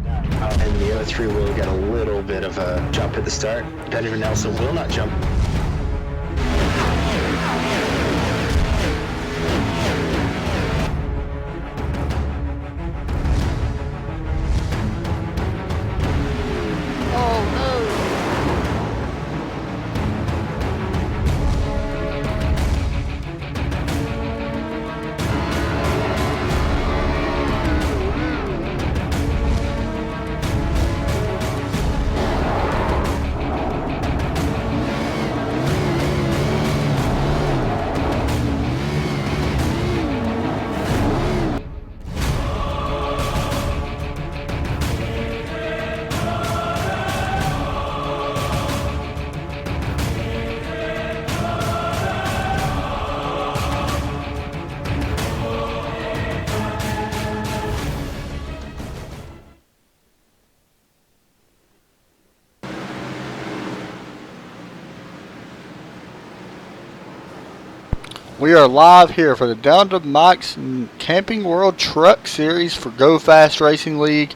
And the other three will get a little bit of a jump at the start. Benjamin Nelson will not jump. We are live here for the Down to MIKES Camping World Truck Series for Go Fast Racing League.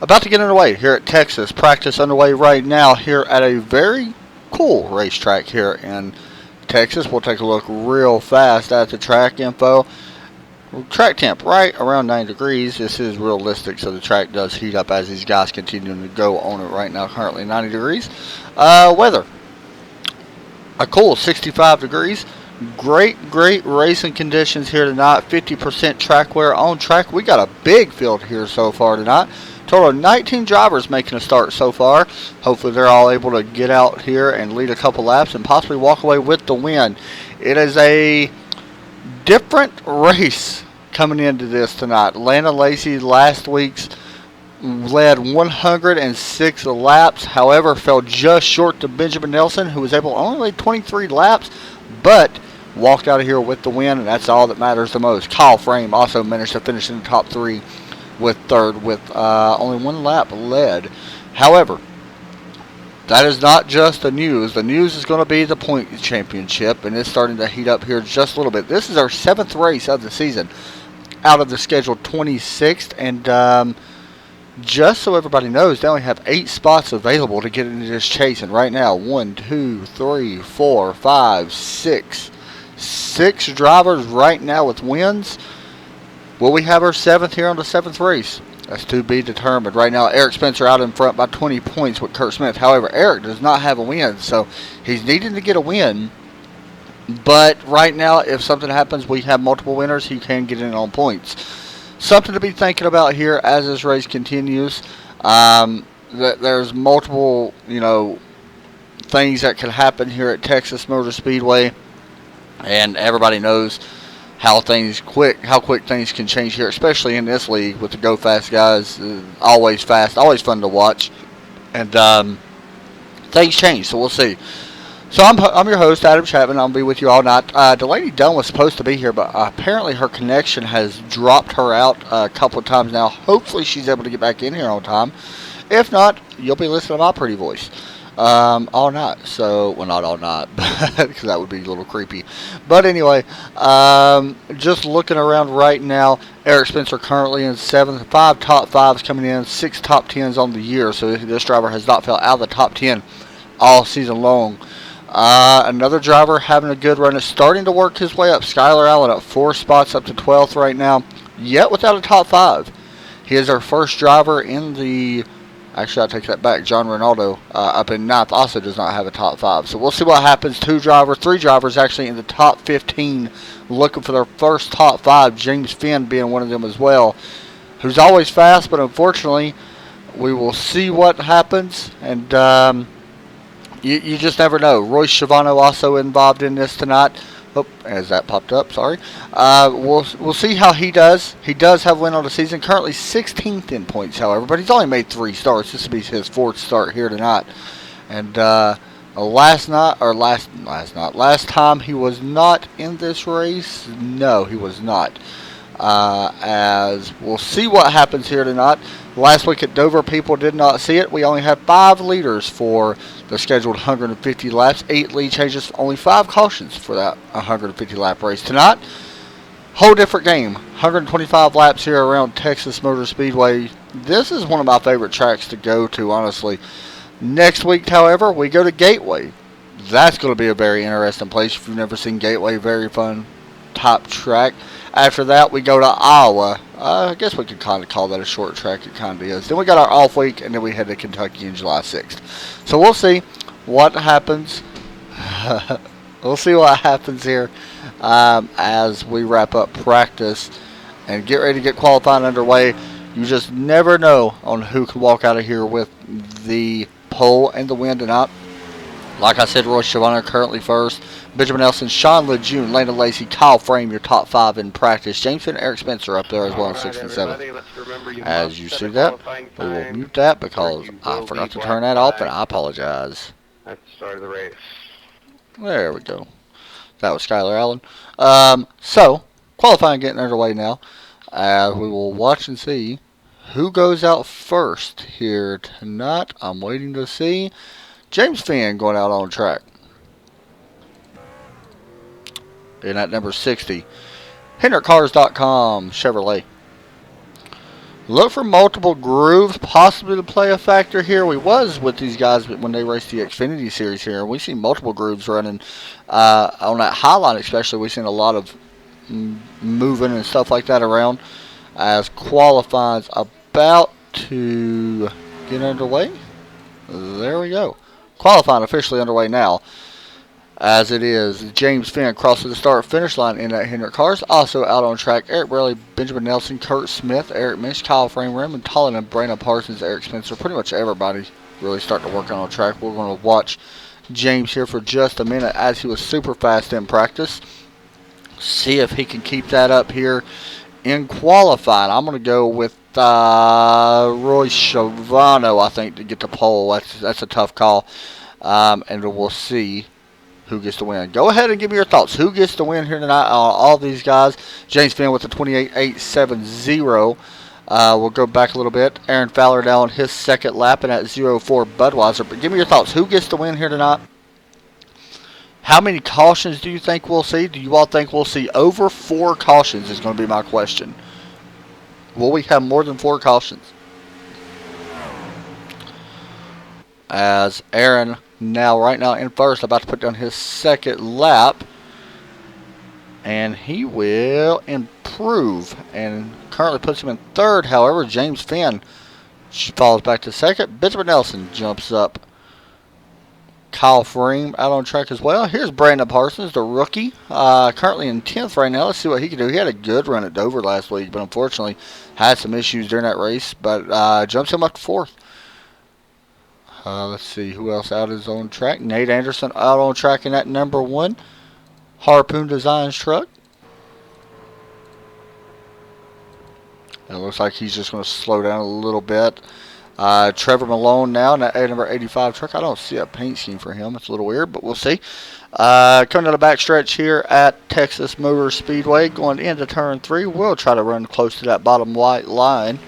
About to get underway here at Texas. Practice underway right now here at a very cool racetrack here in Texas. We'll take a look real fast at the track info. Track temp right around 9 degrees. This is realistic, so the track does heat up as these guys continue to go on it right now. Currently 90 degrees. Weather, a cool 65 degrees. Great racing conditions here tonight. 50% track wear on track. We got a big field here so far tonight. Total of 19 drivers making a start so far. Hopefully they're all able to get out here and lead a couple laps and possibly walk away with the win. It is a different race coming into this tonight. Lana Lacey last week's led 106 laps. However, fell just short to Benjamin Nelson, who was able to only lead 23 laps, but walked out of here with the win, and that's all that matters the most. Kyle Frame also managed to finish in the top three with third with only one lap led. However, that is not just the news. The news is going to be the point championship, and it's starting to heat up here just a little bit. This is our 7th race of the season out of the scheduled 26th, and just so everybody knows, they only have 8 spots available to get into this chase. And right now, 1, 2, 3, 4, 5, 6. 6 drivers right now with wins. Will we have our 7th here on the 7th race? That's to be determined. Right now, Eric Spencer out in front by 20 points with Kurt Smith. However, Eric does not have a win, so he's needing to get a win. But right now, if something happens, we have multiple winners, he can get in on points. Something to be thinking about here as this race continues. There's multiple, things that can happen here at Texas Motor Speedway, and everybody knows how quick things can change here, especially in this league with the Go Fast guys. Always fast, always fun to watch, and things change. So we'll see. So I'm your host, Adam Chapman. I'll be with you all night. Delaney Dunn was supposed to be here, but apparently her connection has dropped her out a couple of times now. Hopefully she's able to get back in here on time. If not, you'll be listening to my pretty voice all night. So, well, not all night, because that would be a little creepy. But anyway, just looking around right now, Eric Spencer currently in 7th. 5 top 5s coming in, 6 top 10s on the year. So this driver has not fell out of the top 10 all season long. Another driver having a good run is starting to work his way up. Skylar Allen up 4 spots up to 12th right now, yet without a top 5. He is our first driver in the... Actually, I'll take that back. John Ronaldo up in 9th also does not have a top 5. So we'll see what happens. 3 drivers actually in the top 15 looking for their first top 5. James Finn being one of them as well, who's always fast, but unfortunately, we will see what happens. And... You just never know. Royce Schiavano also involved in this tonight. Oh, as that popped up, sorry. We'll see how he does. He does have a win on the season. Currently 16th in points, however, but he's only made 3 starts. This will be his 4th start here tonight. And last time he was not in this race. No, he was not. As we'll see what happens here tonight. Last week at Dover, people did not see it. We only had 5 leaders for the scheduled 150 laps, 8 lead changes, only 5 cautions for that 150 lap race. Tonight, whole different game. 125 laps here around Texas Motor Speedway. This is one of my favorite tracks to go to, honestly. Next week, however, we go to Gateway. That's going to be a very interesting place. If you've never seen Gateway, very fun top track. After that, we go to Iowa. I guess we could kind of call that a short track. It kind of is. Then we got our off week, and then we head to Kentucky on July 6th. So we'll see what happens. We'll see what happens here as we wrap up practice and get ready to get qualifying underway. You just never know on who can walk out of here with the pole and the win tonight. Like I said, Roy Schiavone currently first. Benjamin Nelson, Sean LeJeune, Landon Lacey, Kyle Frame, your top 5 in practice. James and Eric Spencer up there as well in 6th and 7th. As you see that, we will mute that because I forgot to turn that off, and I apologize. At the start of the race. There we go. That was Skylar Allen. So, qualifying getting underway now. We will watch and see who goes out first here tonight. I'm waiting to see James Finn going out on track. And at number 60, HendrickCars.com Chevrolet. Look for multiple grooves possibly to play a factor here. We was with these guys when they raced the Xfinity Series here, and we see multiple grooves running on that high line especially. We've seen a lot of moving and stuff like that around as qualifying's about to get underway. There we go. Qualifying officially underway now. As it is, James Finn crosses the start-finish line in that Hendrick Cars. Also out on track, Eric Braley, Benjamin Nelson, Kurt Smith, Eric Mish, Kyle Frame, Raymond Tollin, and Brandon Parsons, Eric Spencer. Pretty much everybody really starting to work on track. We're going to watch James here for just a minute as he was super fast in practice. See if he can keep that up here in qualifying. I'm going to go with Roy Schiavone, I think, to get the pole. That's a tough call. And we'll see who gets the win. Go ahead and give me your thoughts. Who gets the win here tonight? All these guys. James Finn with the 28.870. We'll go back a little bit. Aaron Fowler now on his second lap and at 0.4 Budweiser. But give me your thoughts. Who gets the win here tonight? How many cautions do you think we'll see? Do you all think we'll see over 4 cautions is going to be my question. Will we have more than 4 cautions? As Aaron right now in first, about to put down his second lap. And he will improve and currently puts him in third. However, James Finn falls back to second. Benjamin Nelson jumps up. Kyle Frame out on track as well. Here's Brandon Parsons, the rookie, currently in 10th right now. Let's see what he can do. He had a good run at Dover last week, but unfortunately had some issues during that race, but jumps him up to 4th. Let's see who else out is on track. Nate Anderson out on track in that number 1 Harpoon Designs truck. It looks like he's just going to slow down a little bit. Trevor Malone now in that number 85 truck. I don't see a paint scheme for him. It's a little weird, but we'll see. Coming to the backstretch here at Texas Motor Speedway, going into turn 3. We'll try to run close to that bottom white line.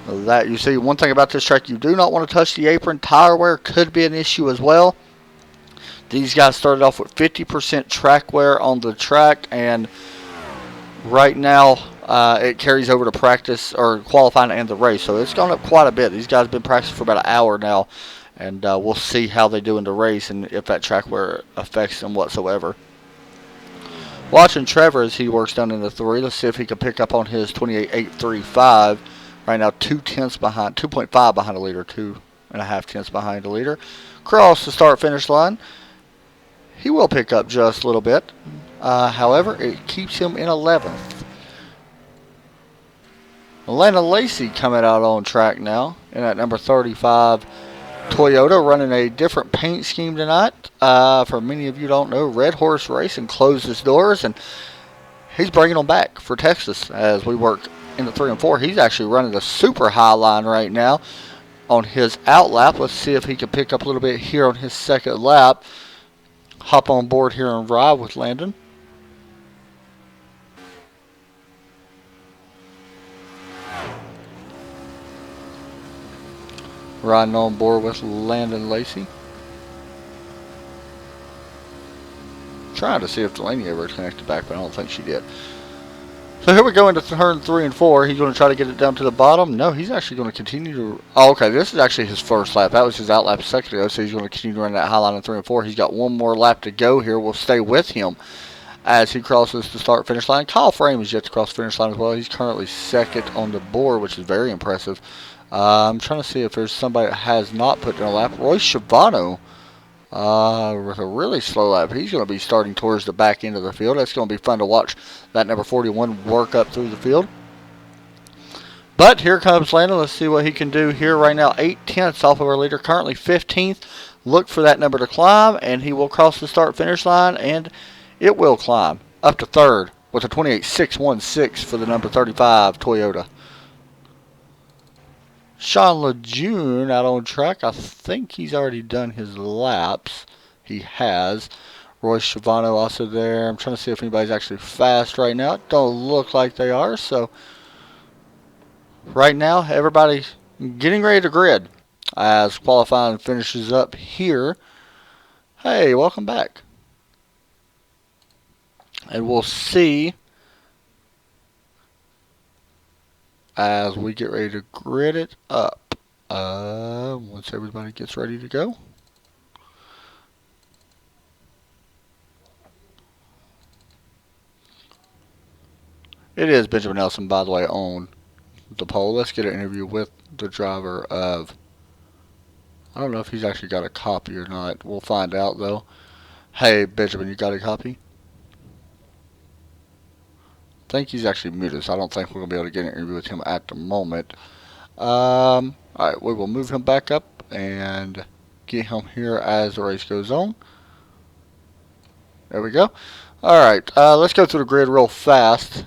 That you see. One thing about this track, you do not want to touch the apron. Tire wear could be an issue as well. These guys started off with 50% track wear on the track, and right now it carries over to practice or qualifying and the race. So it's gone up quite a bit. These guys have been practicing for about an hour now, and we'll see how they do in the race and if that track wear affects them whatsoever. Watching Trevor as he works down in the 3. Let's see if he can pick up on his 28.835. Right now, 2.5 behind the leader, 2.5 tenths behind the leader. Cross the start-finish line. He will pick up just a little bit. However, it keeps him in 11th. Landon Lacey coming out on track now in that number 35 Toyota, running a different paint scheme tonight. For many of you don't know, Red Horse Racing closed its doors, and he's bringing them back for Texas as we work in the 3 and 4. He's actually running a super high line right now on his out lap. Let's see if he can pick up a little bit here on his second lap. Hop on board here and ride with Landon. Riding on board with Landon Lacey. Trying to see if Delaney ever connected back, but I don't think she did. So here we go into turn 3 and 4. He's going to try to get it down to the bottom. No, he's actually going to continue to... Oh, okay, this is actually his first lap. That was his out lap a second ago, so he's going to continue to run that high line in 3 and 4. He's got one more lap to go here. We'll stay with him as he crosses the start-finish line. Kyle Frame is yet to cross the finish line as well. He's currently second on the board, which is very impressive. I'm trying to see if there's somebody that has not put in a lap. Roy Schiavano with a really slow lap. He's going to be starting towards the back end of the field. That's going to be fun to watch that number 41 work up through the field. But here comes Landon. Let's see what he can do here right now. 8/10 off of our leader, currently 15th. Look for that number to climb, and he will cross the start-finish line, and it will climb up to third with a 28.616 for the number 35 Toyota. Sean Lejeune out on track. I think he's already done his laps. He has. Roy Schiavano also there. I'm trying to see if anybody's actually fast right now. It don't look like they are. So right now, everybody's getting ready to grid as qualifying finishes up here. Hey, welcome back. And we'll see as we get ready to grid it up. Once everybody gets ready to go. It is Benjamin Nelson, by the way, on the pole. Let's get an interview with the driver of... I don't know if he's actually got a copy or not. We'll find out, though. Hey, Benjamin, you got a copy? I think he's actually muted, so I don't think we're going to be able to get an interview with him at the moment. Alright, we will move him back up and get him here as the race goes on. There we go. Alright, let's go through the grid real fast.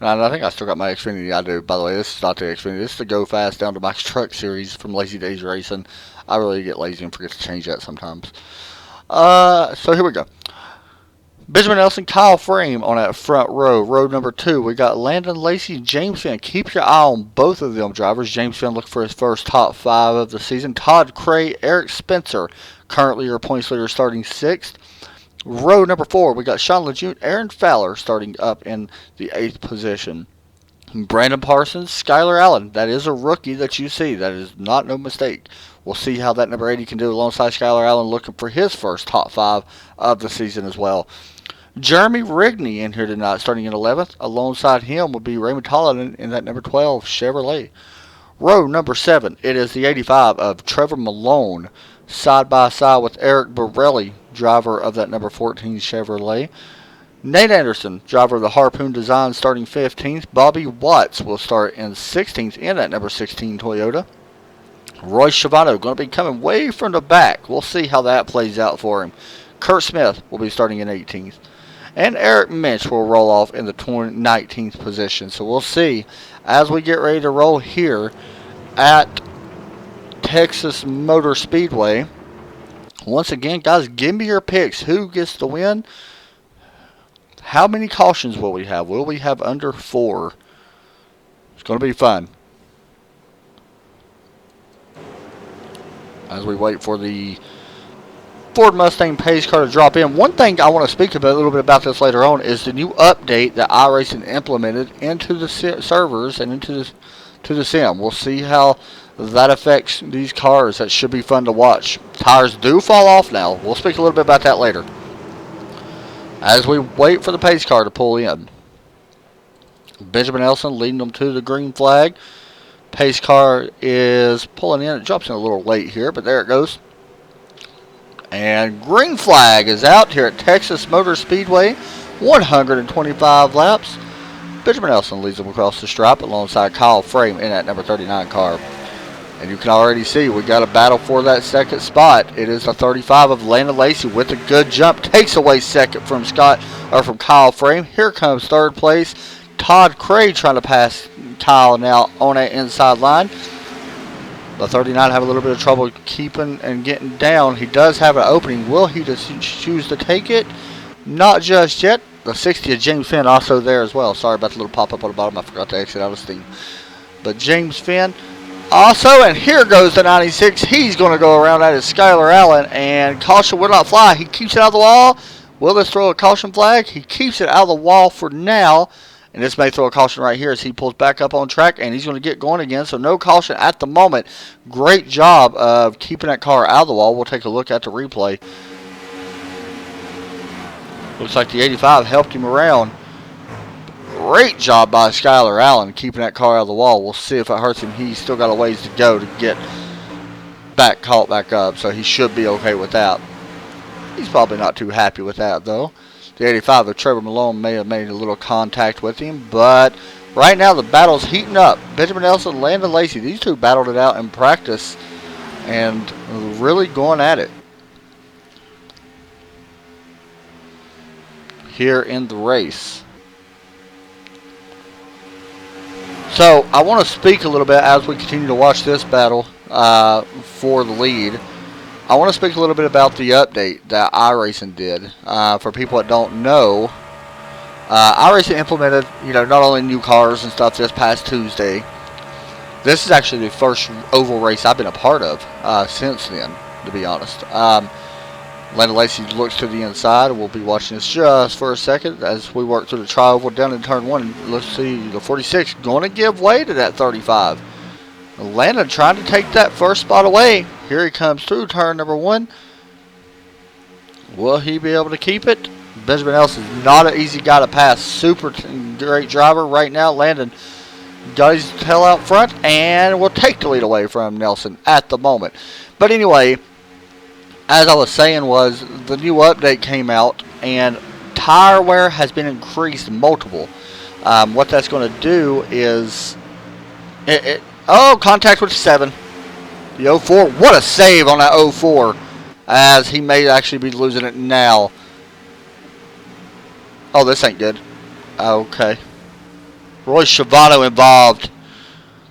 And I think I still got my Xfinity. I do, by the way. This is not the Xfinity. This is the Go Fast Down to Max Truck Series from Lazy Days Racing. I really get lazy and forget to change that sometimes. So here we go. Benjamin Nelson, Kyle Frame on that front row. Row number 2, we got Landon Lacey, James Finn. Keep your eye on both of them drivers. James Finn looking for his first top 5 of the season. Todd Cray, Eric Spencer, currently your points leader, starting 6th. Row number 4, we got Sean Lejeune, Aaron Fowler starting up in the 8th position. Brandon Parsons, Skylar Allen. That is a rookie that you see. That is not no mistake. We'll see how that number 80 can do alongside Skylar Allen, looking for his first top 5 of the season as well. Jeremy Rigney in here tonight, starting in 11th. Alongside him will be Raymond Tollin in that number 12 Chevrolet. Row number 7, it is the 85 of Trevor Malone, side by side with Eric Borelli, driver of that number 14 Chevrolet. Nate Anderson, driver of the Harpoon Design, starting 15th. Bobby Watts will start in 16th in that number 16 Toyota. Roy Schiavano going to be coming way from the back. We'll see how that plays out for him. Kurt Smith will be starting in 18th. And Eric Minch will roll off in the 19th position. So we'll see as we get ready to roll here at Texas Motor Speedway. Once again, guys, give me your picks. Who gets the win? How many cautions will we have? Will we have under 4? It's going to be fun. As we wait for the Ford Mustang pace car to drop in. One thing I want to speak about a little bit about this later on is the new update that iRacing implemented into the servers and into the sim. We'll see how that affects these cars. That should be fun to watch. Tires do fall off now. We'll speak a little bit about that later. As we wait for the pace car to pull in. Benjamin Nelson leading them to the green flag. Pace car is pulling in. It drops in a little late here, but there it goes. And green flag is out here at Texas Motor Speedway. 125 laps. Benjamin Nelson leads them across the stripe alongside Kyle Frame in that number 39 car. And you can already see we got a battle for that second spot. It is the 35 of Landon Lacey with a good jump. Takes away second from from Kyle Frame. Here comes third place. Todd Cray trying to pass Kyle now on that inside line. The 39 have a little bit of trouble keeping and getting down. He does have an opening. Will he just choose to take it? Not just yet. The 60 of James Finn also there as well. Sorry about the little pop-up on the bottom. I forgot to exit out of Steam. But James Finn also, and here goes the 96. He's going to go around. That is Skylar Allen, and caution will not fly. He keeps it out of the wall. Will this throw a caution flag? He keeps it out of the wall for now, And this may throw a caution right here as he pulls back up on track, and he's going to get going again. So no caution at the moment. Great job of keeping that car out of the wall. We'll take a look at the replay. Looks like the 85 helped him around. Great job by Skylar Allen keeping that car out of the wall. We'll see if it hurts him. He's still got a ways to go to get caught back up, so he should be okay with that. He's probably not too happy with that, though. The 85 of Trevor Malone may have made a little contact with him, but right now the battle's heating up. Benjamin Nelson and Landon Lacey, these two battled it out in practice and really going at it here in the race. So I want to speak a little bit as we continue to watch this battle for the lead. I want to speak a little bit about the update that iRacing did. For people that don't know, iRacing implemented, not only new cars and stuff this past Tuesday. This is actually the first oval race I've been a part of since then, to be honest. Landon Lacey looks to the inside. We'll be watching this just for a second as we work through the tri-oval down in turn 1. Let's see, the 46 going to give way to that 35. Landon trying to take that first spot away. Here he comes through turn number 1. Will he be able to keep it? Benjamin Nelson is not an easy guy to pass. Super great driver right now. Landon got his tail out front and will take the lead away from Nelson at the moment. But anyway, as I was saying, was the new update came out and tire wear has been increased multiple. What that's going to do is contact with 7. The 04. What a save on that 04. As he may actually be losing it now. Oh, this ain't good. Okay. Roy Schiavano involved.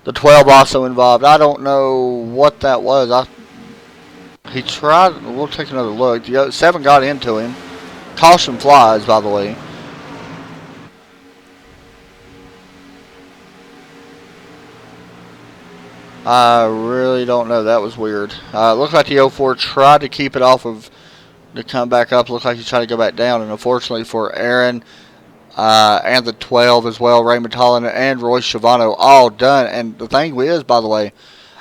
The 12 also involved. I don't know what that was. He tried. We'll take another look. The 7 got into him. Caution flies, by the way. I really don't know. That was weird. Looked like the 04 tried to keep it off of to come back up. Looked like he tried to go back down. And unfortunately for Aaron and the 12 as well, Raymond Tollin and Royce Schiavano all done. And the thing is, by the way,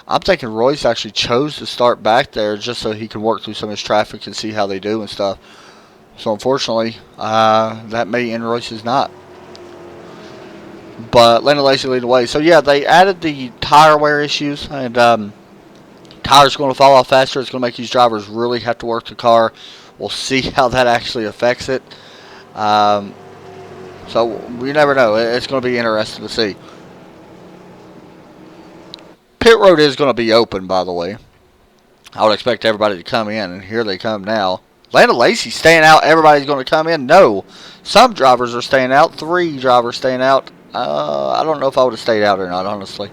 I'm thinking Royce actually chose to start back there just so he can work through some of his traffic and see how they do and stuff. So unfortunately, that may end Royce's not. But Landon Lacey lead the way. So yeah, they added the tire wear issues, and tires going to fall off faster. It's going to make these drivers really have to work the car. We'll see how that actually affects it. So we never know. It's going to be interesting to see. Pit road is going to be open, by the way. I would expect everybody to come in, and here they come now. Landon Lacey staying out. Everybody's going to come in. No. Some drivers are staying out. 3 drivers staying out. I don't know if I would have stayed out or not, honestly.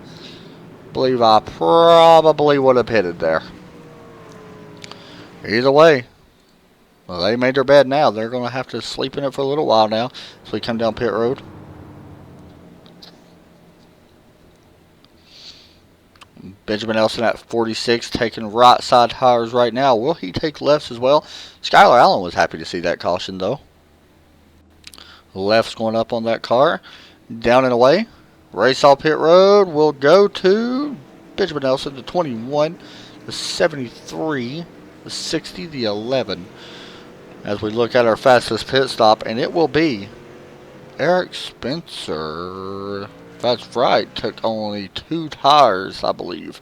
Believe I probably would have pitted there. Either way, well, they made their bed now. They're going to have to sleep in it for a little while now. So we come down pit road. Benjamin Nelson at 46 taking right side tires right now. Will he take lefts as well? Skylar Allen was happy to see that caution, though. Left's going up on that car. Down and away. Race all pit road will go to Benjamin Nelson, the 21, the 73, the 60, the 11. As we look at our fastest pit stop, and it will be Eric Spencer. That's right. Took only 2 tires, I believe.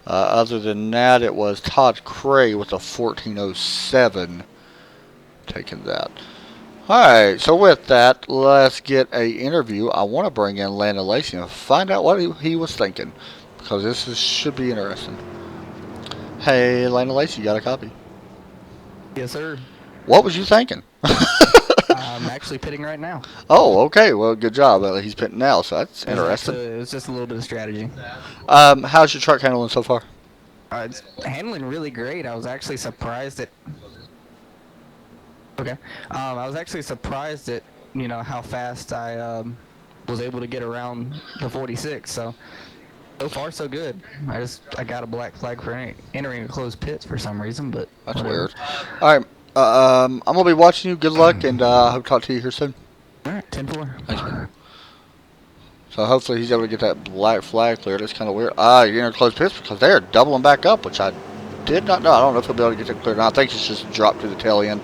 Other than that, it was Todd Cray with a 1407 taking that. Alright, so with that, let's get a interview. I want to bring in Landon Lacey and find out what he was thinking, because this should be interesting. Hey, Landon Lacey, you got a copy? Yes, sir. What was you thinking? I'm actually pitting right now. Oh, okay. Well, good job. He's pitting now, so that's interesting. It was just a little bit of strategy. How's your truck handling so far? It's handling really great. I was actually surprised at... Okay. I was actually surprised at, how fast I was able to get around the 46. So far, so good. I got a black flag for entering a closed pits for some reason, but... That's weird. All right. I'm going to be watching you. Good luck, and I hope to talk to you here soon. All right, 10-4. Thanks, man. So hopefully he's able to get that black flag cleared. It's kind of weird. You're in a close pitch because they are doubling back up, which I did not know. I don't know if he'll be able to get that cleared. I think it's just dropped to the tail end.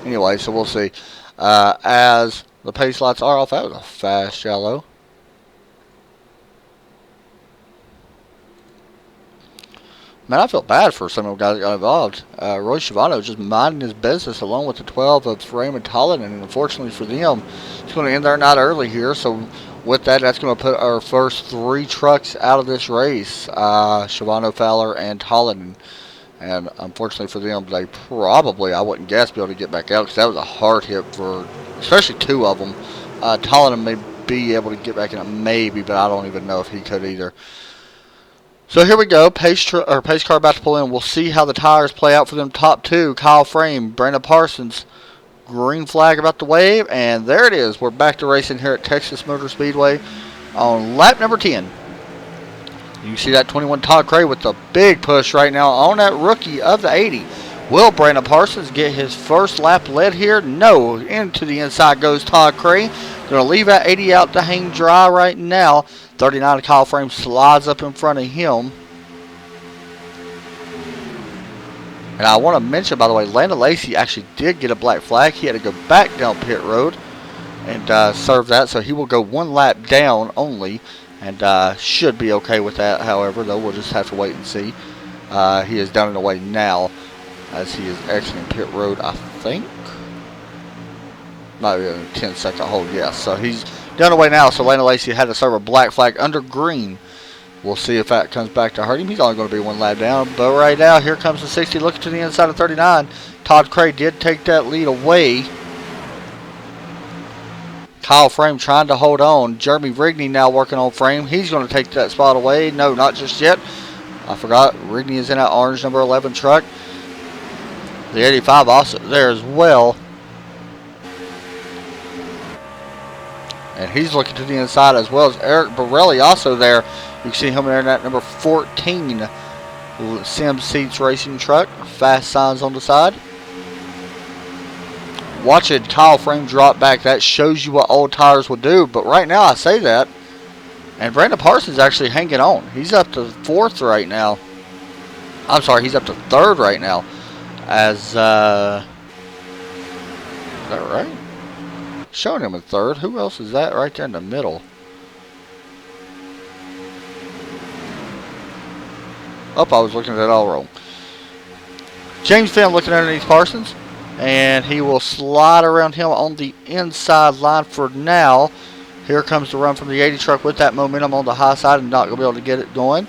Anyway, so we'll see. As the pace lights are off, that was a fast shallow. Man, I feel bad for some of the guys that got involved. Roy Schiavone just minding his business along with the 12 of Raymond Tollin, and unfortunately for them, it's going to end their night early here. So with that, that's going to put our first 3 trucks out of this race, Schiavone, Fowler, and Tollin. And unfortunately for them, they probably, I wouldn't guess, be able to get back out because that was a hard hit for especially 2 of them. Tollin may be able to get back in it, maybe, but I don't even know if he could either. So here we go, pace car about to pull in. We'll see how the tires play out for them top 2. Kyle Frame, Brandon Parsons, green flag about to wave, and there it is. We're back to racing here at Texas Motor Speedway on lap number 10. You can see that 21 Todd Cray with the big push right now on that rookie of the 80. Will Brandon Parsons get his first lap led here? No. Into the inside goes Todd Cray. Going to leave that 80 out to hang dry right now. 39 Kyle Frame slides up in front of him. And I want to mention, by the way, Landon Lacey actually did get a black flag. He had to go back down pit road and serve that. So he will go 1 lap down only. And should be okay with that, however, though we'll just have to wait and see. He is down and away now as he is exiting pit road, I think. Might be a 10-second hold, yes. So he's down and away now, so Landon Lacey had to serve a black flag under green. We'll see if that comes back to hurt him. He's only going to be 1 lap down. But right now, here comes the 60 looking to the inside of 39. Todd Cray did take that lead away. Kyle Frame trying to hold on. Jeremy Rigney now working on Frame. He's going to take that spot away. No, not just yet. I forgot. Rigney is in that orange number 11 truck. The 85 also there as well. And he's looking to the inside as well as Eric Borelli also there. You can see him in that number 14 Sim Seats Racing truck. Fast signs on the side. Watching Kyle Frame drop back, that shows you what old tires will do. But right now I say that. And Brandon Parsons actually hanging on. He's up to 4th right now. I'm sorry, he's up to 3rd right now. As, is that right? Showing him in 3rd. Who else is that right there in the middle? Oh, I was looking at that all wrong. James Finn looking underneath Parsons. And he will slide around him on the inside line for now. Here comes the run from the 80 truck with that momentum on the high side and not going to be able to get it going.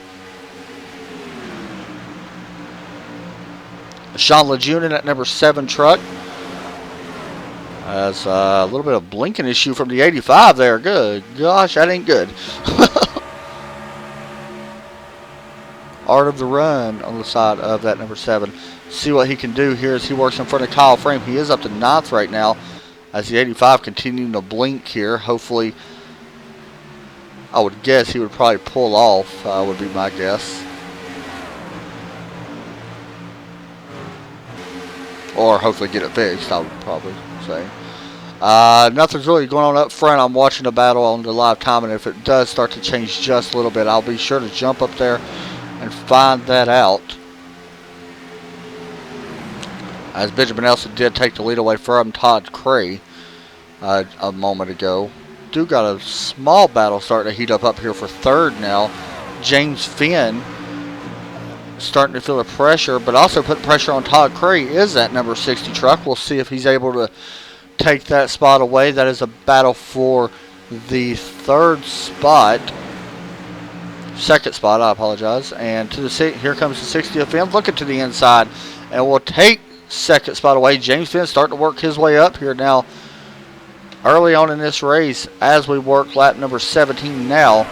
Sean Lejeune in that number 7 truck. Has a little bit of blinking issue from the 85 there. Good gosh, that ain't good. Art of the Run on the side of that number 7. See what he can do here as he works in front of Kyle Frame. He is up to 9th right now as the 85 continuing to blink here. Hopefully, I would guess he would probably pull off, would be my guess. Or hopefully get it fixed, I would probably say. Nothing's really going on up front. I'm watching the battle on the live time, and if it does start to change just a little bit, I'll be sure to jump up there and find that out. As Benjamin Nelson did take the lead away from Todd Cray a moment ago. Do got a small battle starting to heat up here for 3rd now. James Finn starting to feel the pressure, but also putting pressure on Todd Cray is that number 60 truck. We'll see if he's able to take that spot away. That is a battle for the 3rd spot. 2nd spot, I apologize. And to the here comes the 60th Finn looking to the inside, and we'll take 2nd spot away. James Finn starting to work his way up here now early on in this race as we work lap number 17 now.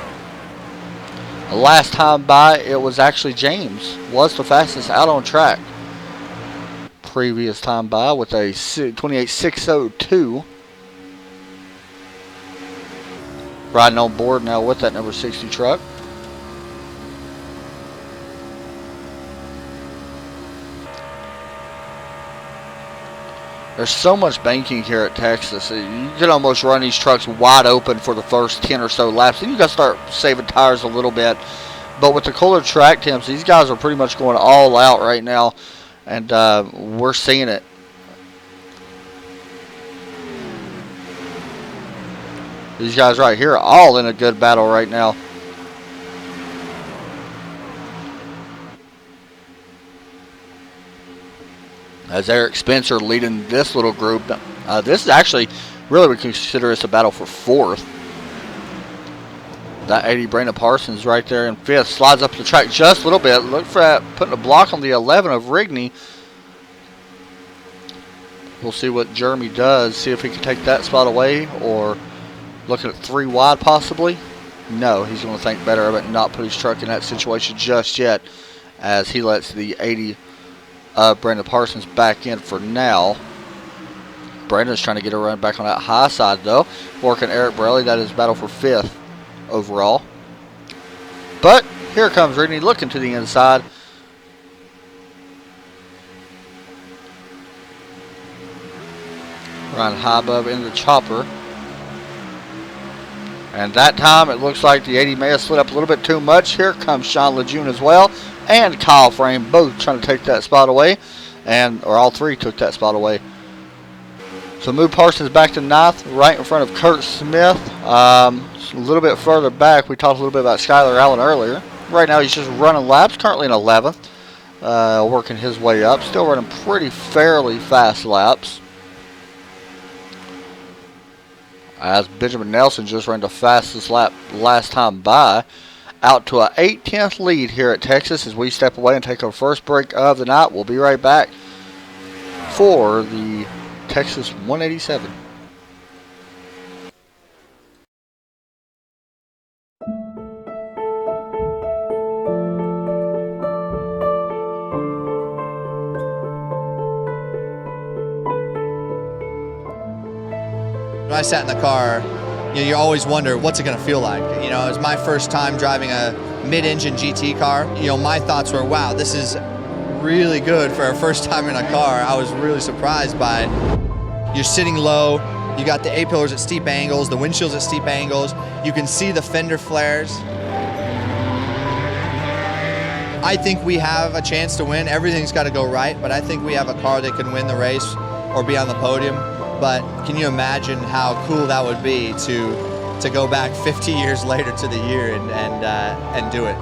The last time by, it was actually James was the fastest out on track. Previous time by with a 28.602. Riding on board now with that number 60 truck. There's so much banking here at Texas. You can almost run these trucks wide open for the first 10 or so laps. Then you got to start saving tires a little bit. But with the cooler track temps, these guys are pretty much going all out right now. And we're seeing it. These guys right here are all in a good battle right now. As Eric Spencer leading this little group. This is actually, really we consider this a battle for fourth. That 80 Brandon Parsons right there in fifth. Slides up the track just a little bit. Look for that, putting a block on the 11 of Rigney. We'll see what Jeremy does. See if he can take that spot away, or looking at 3 wide possibly. No, he's going to think better of it and not put his truck in that situation just yet, as he lets the 80 Brandon Parsons back in for now. Brandon's trying to get a run back on that high side though. Working Eric Borelli. That is battle for 5th overall. But here comes Rigney looking to the inside. Ryan High in the chopper. And that time it looks like the 80 may have slid up a little bit too much. Here comes Sean Lejeune as well. And Kyle Frame both trying to take that spot away. Or all 3 took that spot away. So move Parsons back to 9th, right in front of Kurt Smith. A little bit further back, we talked a little bit about Skylar Allen earlier. Right now he's just running laps, currently in 11th. Working his way up, still running pretty fairly fast laps. As Benjamin Nelson just ran the fastest lap last time by. Out to an 8/10 lead here at Texas as we step away and take our first break of the night. We'll be right back for the Texas 187. When I sat in the car, you always wonder, what's it going to feel like? It was my first time driving a mid-engine GT car. My thoughts were, wow, this is really good for our first time in a car. I was really surprised by it. You're sitting low, you got the A-pillars at steep angles, the windshield's at steep angles, you can see the fender flares. I think we have a chance to win. Everything's got to go right, but I think we have a car that can win the race or be on the podium. But can you imagine how cool that would be to go back 50 years later to the year and do it?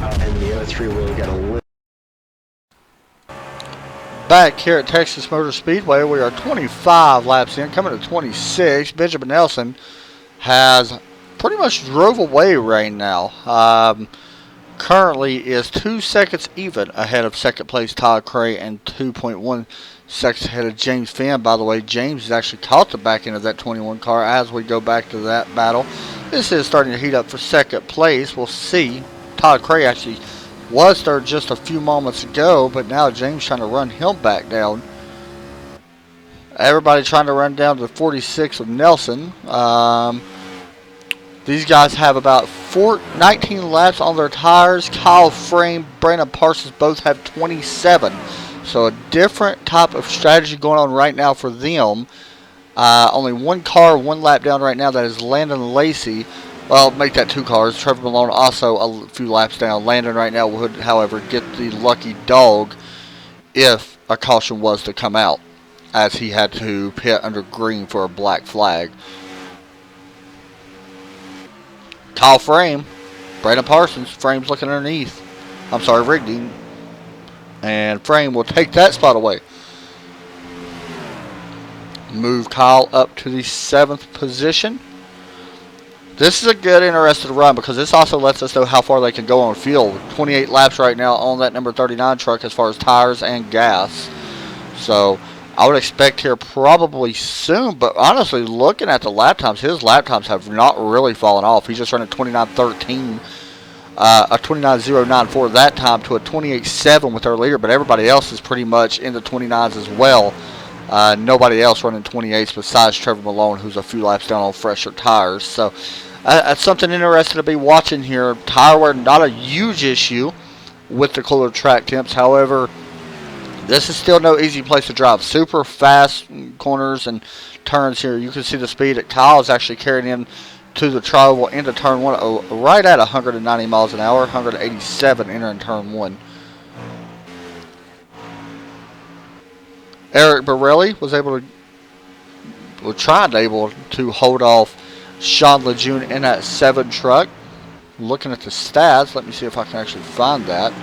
And the other 3 wheel got a little. Back here at Texas Motor Speedway, we are 25 laps in, coming to 26. Benjamin Nelson has pretty much drove away right now. Currently is 2 seconds even ahead of second place Todd Cray and 2.1 seconds ahead of James Finn. By the way, James has actually caught the back end of that 21 car as we go back to that battle. This is starting to heat up for second place. We'll see. Todd Cray actually was third just a few moments ago, but now James trying to run him back down. Everybody trying to run down to 46 of Nelson. These guys have about 19 laps on their tires. Kyle Frame, Brandon Parsons both have 27. So a different type of strategy going on right now for them. Only 1 car, 1 lap down right now. That is Landon Lacey. Well, make that 2 cars. Trevor Malone also a few laps down. Landon right now would, however, get the lucky dog if a caution was to come out, as he had to pit under green for a black flag. Kyle Frame, Brandon Parsons, Frame's looking underneath. I'm sorry, Rigney. And Frame will take that spot away. Move Kyle up to the 7th position. This is a good, interesting run because this also lets us know how far they can go on field. 28 laps right now on that number 39 truck as far as tires and gas. So I would expect here probably soon, but honestly, looking at the lap times, his lap times have not really fallen off. He's just running 29.13, a 29.094 that time to a 28.7 with our leader, but everybody else is pretty much in the 29s as well. Nobody else running 28s besides Trevor Malone, who's a few laps down on fresher tires. So that's something interesting to be watching here. Tire wear, not a huge issue with the cooler track temps. However, this is still no easy place to drive. Super fast corners and turns here. You can see the speed that Kyle is actually carrying in to the travel into turn 1, right at 190 miles an hour, 187 entering turn 1. Eric Borelli was able to hold off Sean Lejeune in that 7 truck. Looking at the stats, let me see if I can actually find that.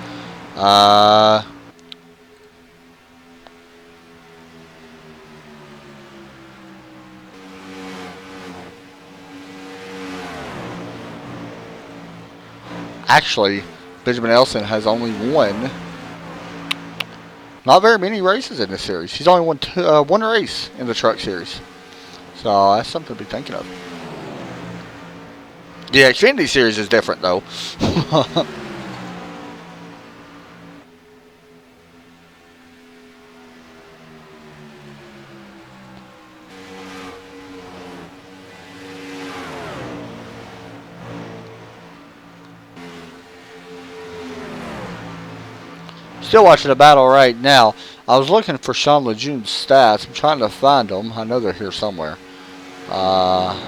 Actually, Benjamin Elson has only won not very many races in this series. He's only won one race in the truck series. So that's something to be thinking of. The Xfinity series is different though. Still watching the battle right now. I was looking for Sean Lejeune's stats. I'm trying to find them. I know they're here somewhere. I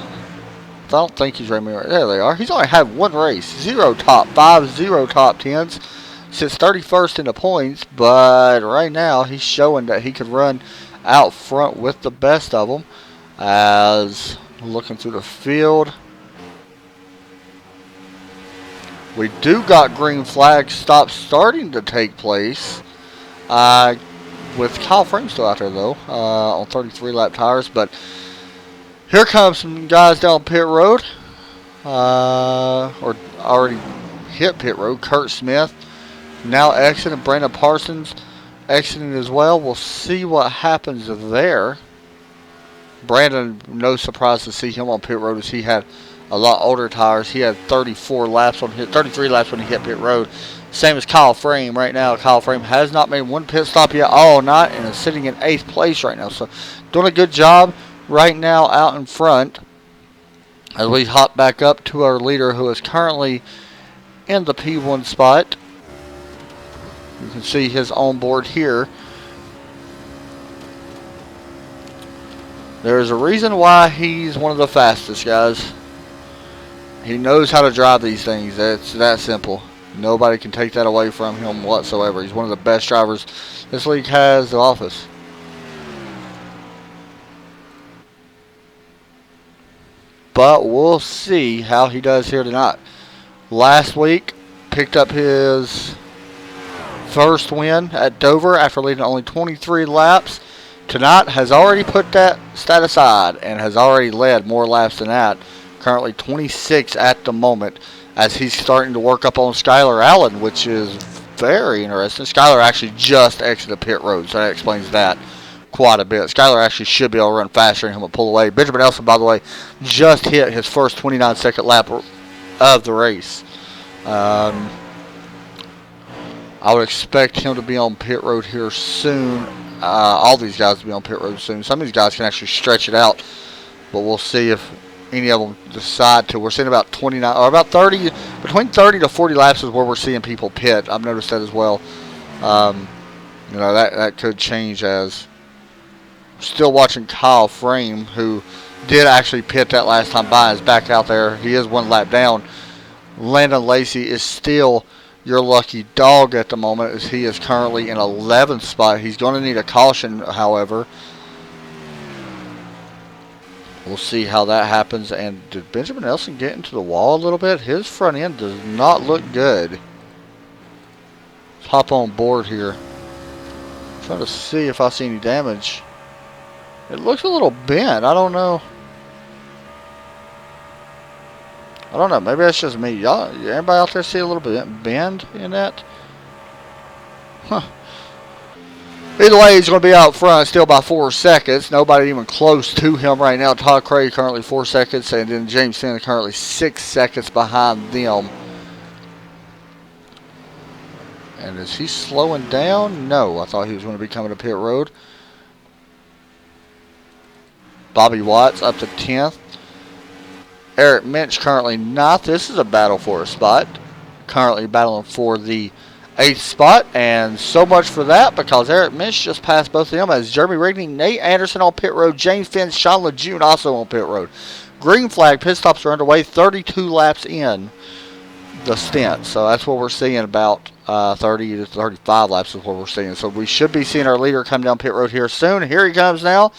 don't think he's right there. There they are. He's only had one race. 0 top 5, 0 top 10s. Sits 31st in the points, but right now he's showing that he could run out front with the best of them. As looking through the field, we do got green flag stops starting to take place. With Kyle Frame still out there though, on 33 lap tires. But here comes some guys down pit road, or already hit pit road. Kurt Smith now exiting. Brandon Parsons exiting as well. We'll see what happens there. Brandon, no surprise to see him on pit road as he had a lot older tires. He had 33 laps when he hit pit road. Same as Kyle Frame right now. Kyle Frame has not made one pit stop yet all night and is sitting in 8th place right now. So doing a good job right now out in front as we hop back up to our leader who is currently in the P1 spot. You can see his onboard here. There's a reason why he's one of the fastest, guys. He knows how to drive these things. It's that simple. Nobody can take that away from him whatsoever. He's one of the best drivers this league has to office. But we'll see how he does here tonight. Last week, picked up his first win at Dover after leading only 23 laps. Tonight has already put that stat aside and has already led more laps than that. Currently 26 at the moment as he's starting to work up on Skylar Allen, which is very interesting. Skylar actually just exited pit road, so that explains that quite a bit. Skylar actually should be able to run faster than him and pull away. Benjamin Elson, by the way, just hit his first 29-second lap of the race. I would expect him to be on pit road here soon. All these guys to be on pit road soon. Some of these guys can actually stretch it out, but we'll see if any of them decide to. We're seeing about 29 or about 30, between 30 to 40 laps is where we're seeing people pit. I've noticed that as well. You know, that could change as still watching Kyle Frame, who did actually pit that last time by, is back out there. He is one lap down. Landon Lacey is still your lucky dog at the moment as he is currently in 11th spot. He's going to need a caution, however. We'll see how that happens. And did Benjamin Elson get into the wall a little bit? His front end does not look good. Let's hop on board here. Trying to see if I see any damage. It looks a little bent. I don't know. Maybe that's just me. Y'all, everybody out there see a little bit bend in that? Huh. Either way, he's going to be out front still by 4 seconds. Nobody even close to him right now. Todd Craig currently 4 seconds, and then James Finn currently 6 seconds behind them. And is he slowing down? No, I thought he was going to be coming to pit road. Bobby Watts up to 10th. Eric Minch currently 9th. This is a battle for a spot. Currently battling for the 8th spot, and so much for that because Eric Minch just passed both of them as Jeremy Rigney, Nate Anderson on pit road, James Finn, Sean Lejeune also on pit road. Green flag pit stops are underway, 32 laps in the stint. So that's what we're seeing, about 30 to 35 laps is what we're seeing. So we should be seeing our leader come down pit road here soon. Here he comes now,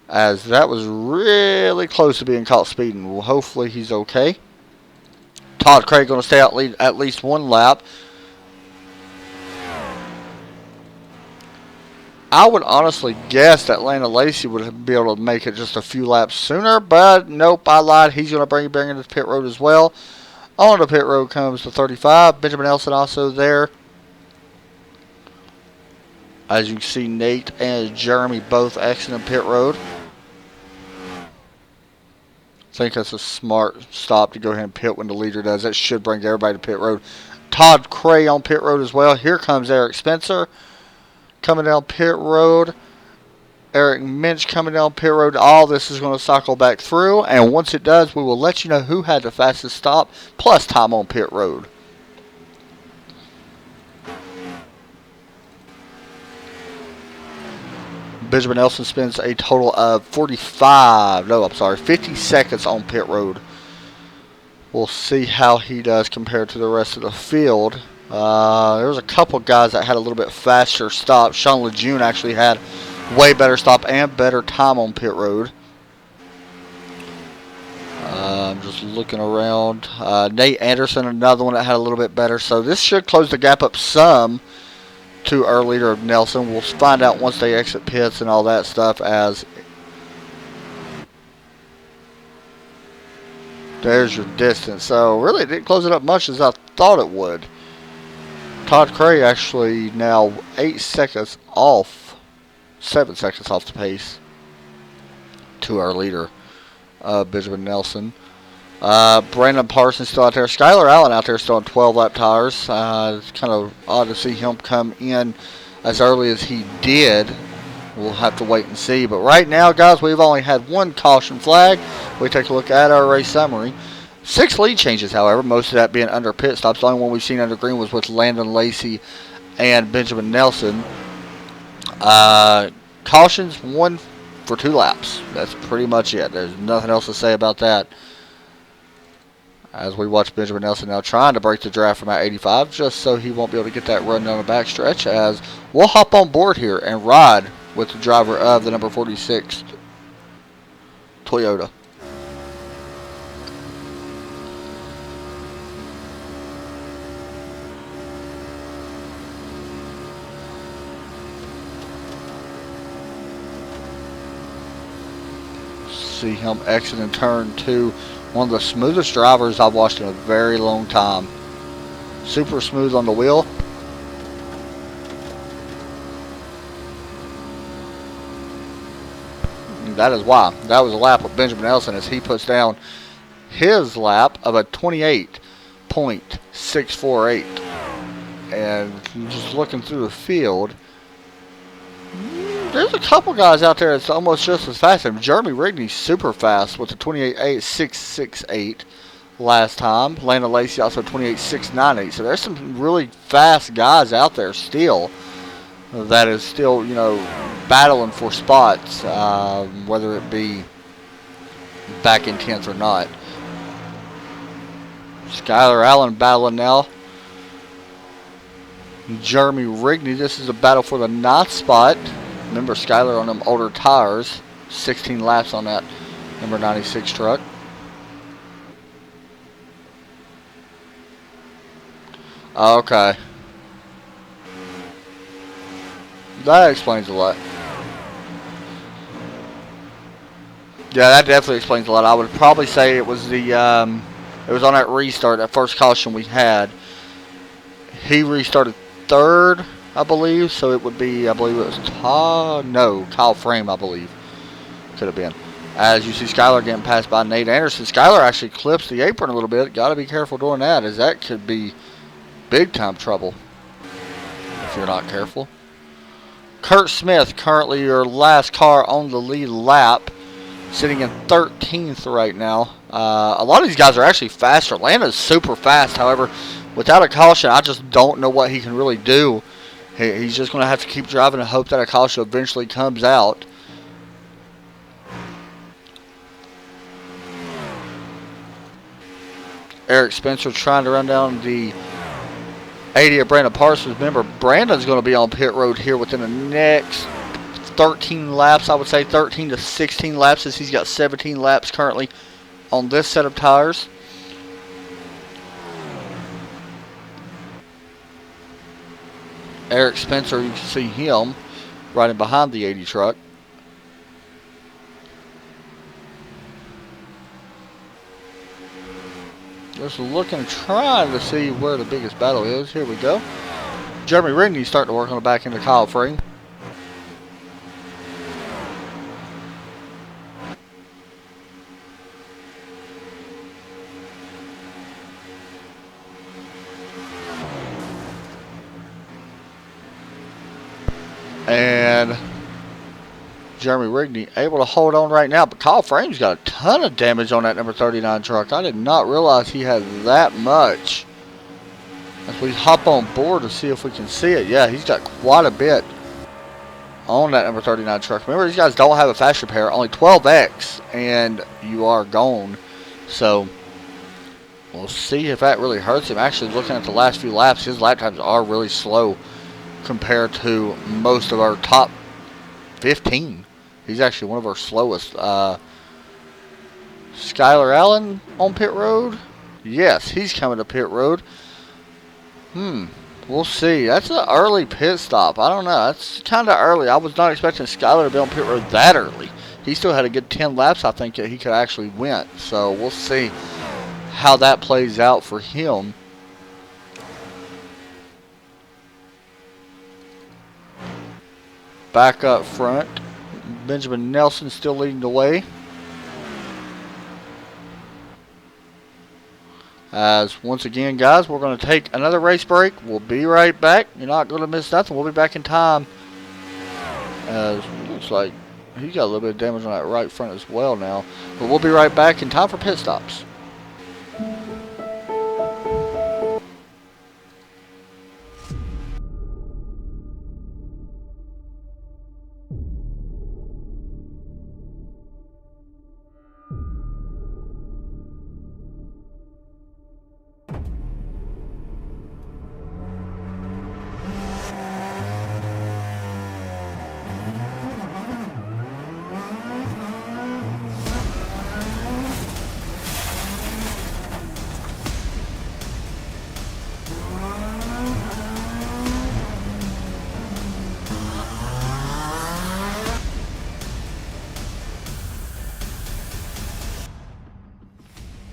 as that was really close to being caught speeding. Well, hopefully he's okay. Todd Craig going to stay out lead at least 1 lap. I would honestly guess that Landon Lacey would be able to make it just a few laps sooner, but nope, I lied. He's going to bring it to pit road as well. On the pit road comes the 35. Benjamin Nelson also there. As you can see, Nate and Jeremy both exiting pit road. I think that's a smart stop to go ahead and pit when the leader does. That should bring everybody to pit road. Todd Cray on pit road as well. Here comes Eric Spencer coming down pit road. Eric Minch coming down pit road. All this is going to cycle back through, and once it does, we will let you know who had the fastest stop plus time on pit road. Benjamin Nelson spends a total of 50 seconds on pit road. We'll see how he does compared to the rest of the field. There was a couple guys that had a little bit faster stop. Sean Lejeune actually had way better stop and better time on pit road. I'm just looking around. Nate Anderson, another one that had a little bit better. So this should close the gap up some to our leader of Nelson. We'll find out once they exit pits and all that stuff, as there's your distance. So really it didn't close it up much as I thought it would. Todd Cray actually now 8 seconds off, 7 seconds off the pace to our leader, Benjamin Nelson. Brandon Parsons still out there. Skylar Allen out there still on 12-lap tires. It's kind of odd to see him come in as early as he did. We'll have to wait and see. But right now, guys, we've only had 1 caution flag. We take a look at our race summary. 6 lead changes, however, most of that being under pit stops. The only one we've seen under green was with Landon Lacey and Benjamin Nelson. Cautions, 1 for 2 laps. That's pretty much it. There's nothing else to say about that. As we watch Benjamin Nelson now trying to break the draft from at 85, just so he won't be able to get that run down the backstretch, as we'll hop on board here and ride with the driver of the number 46 Toyota. See him exiting turn 2. One of the smoothest drivers I've watched in a very long time. Super smooth on the wheel. That is why. That was a lap with Benjamin Nelson as he puts down his lap of a 28.648. And just looking through the field, there's a couple guys out there that's almost just as fast. And Jeremy Rigney's super fast with the 28.668 last time. Landon Lacey also 28.698. So there's some really fast guys out there still that is still, you know, battling for spots, whether it be back in 10th or not. Skylar Allen battling now. Jeremy Rigney, this is a battle for the 9th spot. Remember, Skylar on them older tires. 16 laps on that number 96 truck. Okay. That explains a lot. Yeah, that definitely explains a lot. I would probably say it was the it was on that restart, that first caution we had. He restarted third, I believe, so it would be, I believe it was Kyle Frame, I believe. Could have been. As you see Skylar getting passed by Nate Anderson. Skylar actually clips the apron a little bit. Got to be careful doing that, as that could be big time trouble if you're not careful. Kurt Smith, currently your last car on the lead lap, sitting in 13th right now. A lot of these guys are actually faster. Atlanta's super fast. However, without a caution, I just don't know what he can really do. He's just going to have to keep driving and hope that a caution eventually comes out. Eric Spencer trying to run down the 80 of Brandon Parsons. Remember, Brandon's going to be on pit road here within the next 13 laps, I would say 13 to 16 laps, as he's got 17 laps currently on this set of tires. Eric Spencer, you can see him riding behind the 80 truck. Just looking, trying to see where the biggest battle is. Here we go. Jeremy Rigney starting to work on the back end of Kyle Frame. And Jeremy Rigney able to hold on right now, but Kyle Frame's got a ton of damage on that number 39 truck. I did not realize he had that much. As we hop on board to see if we can see it, yeah, he's got quite a bit on that number 39 truck. Remember, these guys don't have a fast repair, only 12X, and you are gone. So we'll see if that really hurts him. Actually, looking at the last few laps, his lap times are really slow compared to most of our top 15. He's actually one of our slowest. Skylar Allen on pit road. Yes, he's coming to pit road. We'll see. That's an early pit stop. I don't know. That's kind of early. I was not expecting Skylar to be on pit road that early. He still had a good 10 laps, I think, that he could actually win. So we'll see how that plays out for him. Back up front, Benjamin Nelson still leading the way. As once again, guys, we're going to take another race break. We'll be right back. You're not going to miss nothing. We'll be back in time. As looks like he's got a little bit of damage on that right front as well now. But we'll be right back in time for pit stops.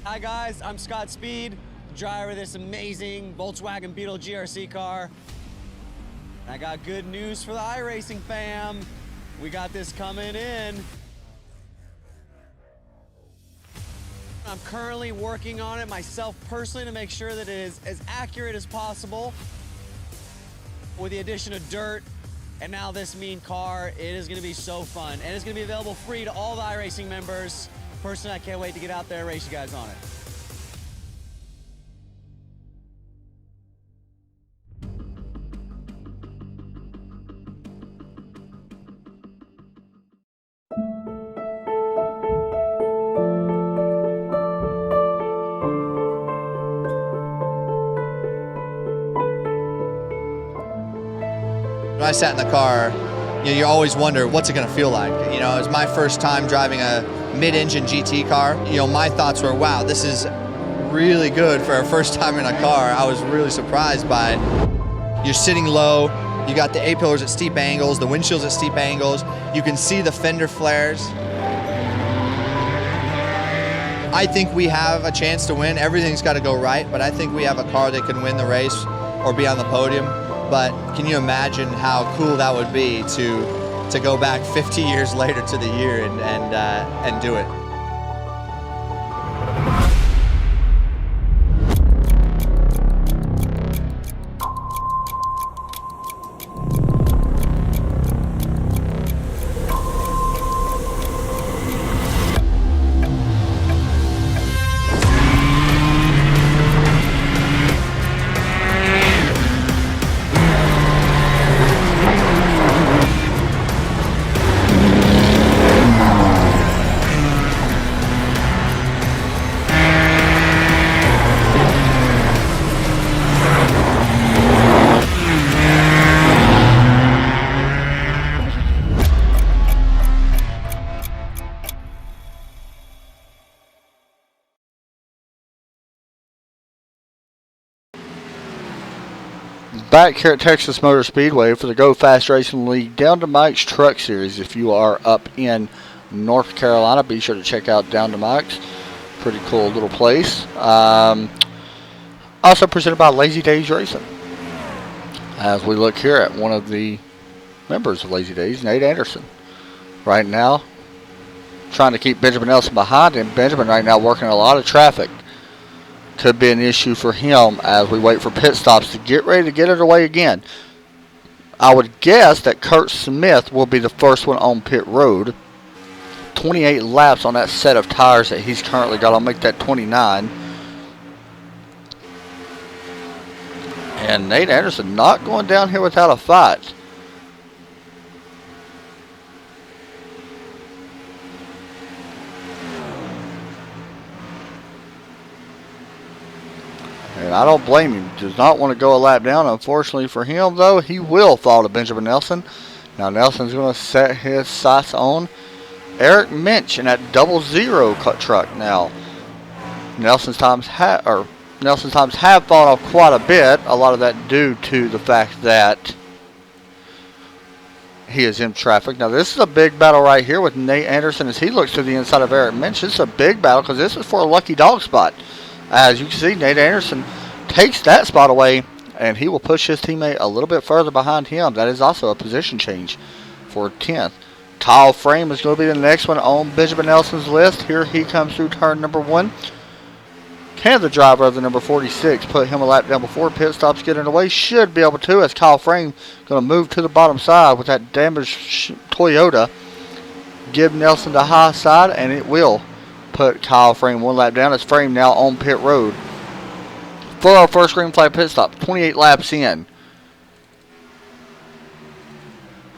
Hi guys, I'm Scott Speed, driver of this amazing Volkswagen Beetle GRC car. I got good news for the iRacing fam. We got this coming in. I'm currently working on it myself personally to make sure that it is as accurate as possible. With the addition of dirt and now this mean car, it is going to be so fun. And it's going to be available free to all the iRacing members. Personally, I can't wait to get out there and race you guys on it. When I sat in the car, you always wonder, what's it going to feel like? It was my first time driving a mid-engine GT car. My thoughts were, wow, this is really good for our first time in a car. I was really surprised by it. You're sitting low, You got the A-pillars at steep angles, the windshields at steep angles. You can see the fender flares. I think we have a chance to win. Everything's got to go right, but I think we have a car that can win the race or be on the podium. But can you imagine how cool that would be to go back 50 years later to the year and do it? Back here at Texas Motor Speedway for the Go Fast Racing League Down to Mike's Truck Series. If you are up in North Carolina, be sure to check out Down to Mike's. Pretty cool little place. Also presented by Lazy Days Racing. As we look here at one of the members of Lazy Days, Nate Anderson. Right now, trying to keep Benjamin Nelson behind him. Benjamin right now working a lot of traffic. Could be an issue for him as we wait for pit stops to get ready to get underway again. I would guess that Kurt Smith will be the first one on pit road. 28 laps on that set of tires that he's currently got. I'll make that 29. And Nate Anderson not going down here without a fight. And I don't blame him. Does not want to go a lap down. Unfortunately for him, though, he will fall to Benjamin Nelson. Now Nelson's going to set his sights on Eric Minch in that 00 cut truck. Now Nelson's times have fallen off quite a bit. A lot of that due to the fact that he is in traffic. Now this is a big battle right here with Nate Anderson as he looks to the inside of Eric Minch. This is a big battle because this is for a lucky dog spot. As you can see, Nate Anderson takes that spot away, and he will push his teammate a little bit further behind him. That is also a position change for 10th. Kyle Frame is going to be the next one on Benjamin Nelson's list. Here he comes through turn number 1. Can the driver of the number 46 put him a lap down before pit stops get underway? Should be able to, as Kyle Frame going to move to the bottom side with that damaged Toyota. Give Nelson the high side, and it will put Kyle Frame one lap down. It's Frame now on pit road for our first green flag pit stop. 28 laps in.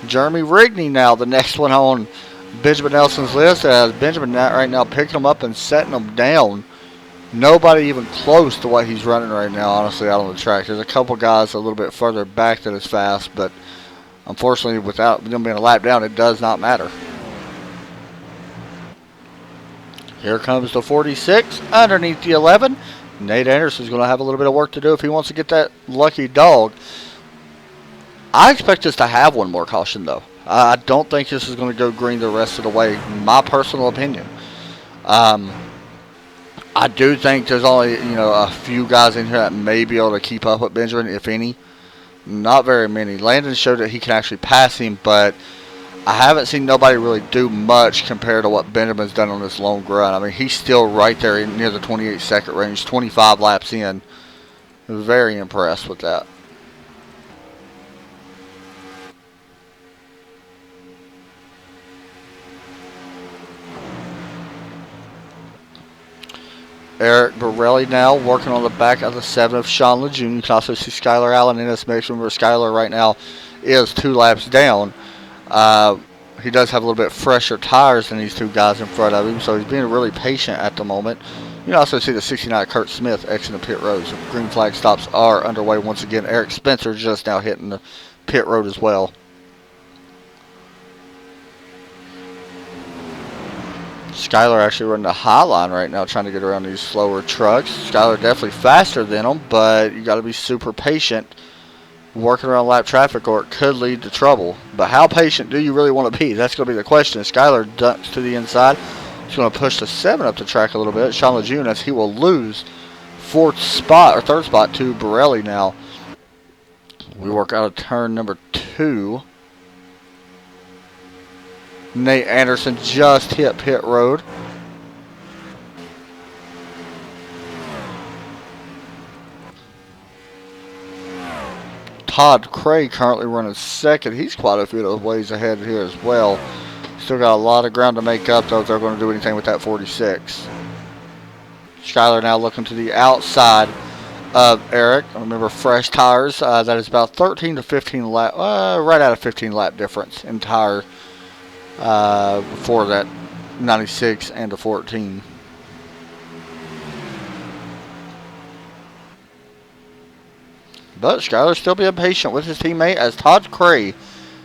Jeremy Rigney now the next one on Benjamin Nelson's list, as Benjamin right now picking him up and setting him down. Nobody even close to what he's running right now, honestly, out on the track. There's a couple guys a little bit further back that is fast, but unfortunately without them being a lap down, it does not matter. Here comes the 46 underneath the 11. Nate Anderson's going to have a little bit of work to do if he wants to get that lucky dog. I expect us to have one more caution, though. I don't think this is going to go green the rest of the way, my personal opinion. I do think there's only a few guys in here that may be able to keep up with Benjamin, if any. Not very many. Landon showed that he can actually pass him, but I haven't seen nobody really do much compared to what Benjamin's done on this long run. I mean, he's still right there near the 28-second range, 25 laps in. Very impressed with that. Eric Borelli now working on the back of the 7 of Sean Lejeune. You can also see Skylar Allen in this mix. Remember, Skylar right now is 2 laps down. He does have a little bit fresher tires than these two guys in front of him, so he's being really patient at the moment. You can also see the 69 Kurt Smith exiting the pit road. So green flag stops are underway once again. Eric Spencer just now hitting the pit road as well. Skylar actually running the high line right now, trying to get around these slower trucks. Skylar definitely faster than them, but you got to be super patient working around lap traffic, or it could lead to trouble. But how patient do you really want to be? That's going to be the question. Skyler ducks to the inside. He's going to push the 7 up the track a little bit. Sean Lejeune, as he will lose third spot to Borelli now. We work out of turn number 2. Nate Anderson just hit pit road. Todd Cray currently running second. He's quite a few of ways ahead here as well. Still got a lot of ground to make up, though, if they're going to do anything with that 46. Skyler now looking to the outside of Eric. Remember, fresh tires. That is about 13 to 15 lap, right out of 15 lap difference in tire before that 96 and the 14. But Skyler's still being patient with his teammate as Todd Cray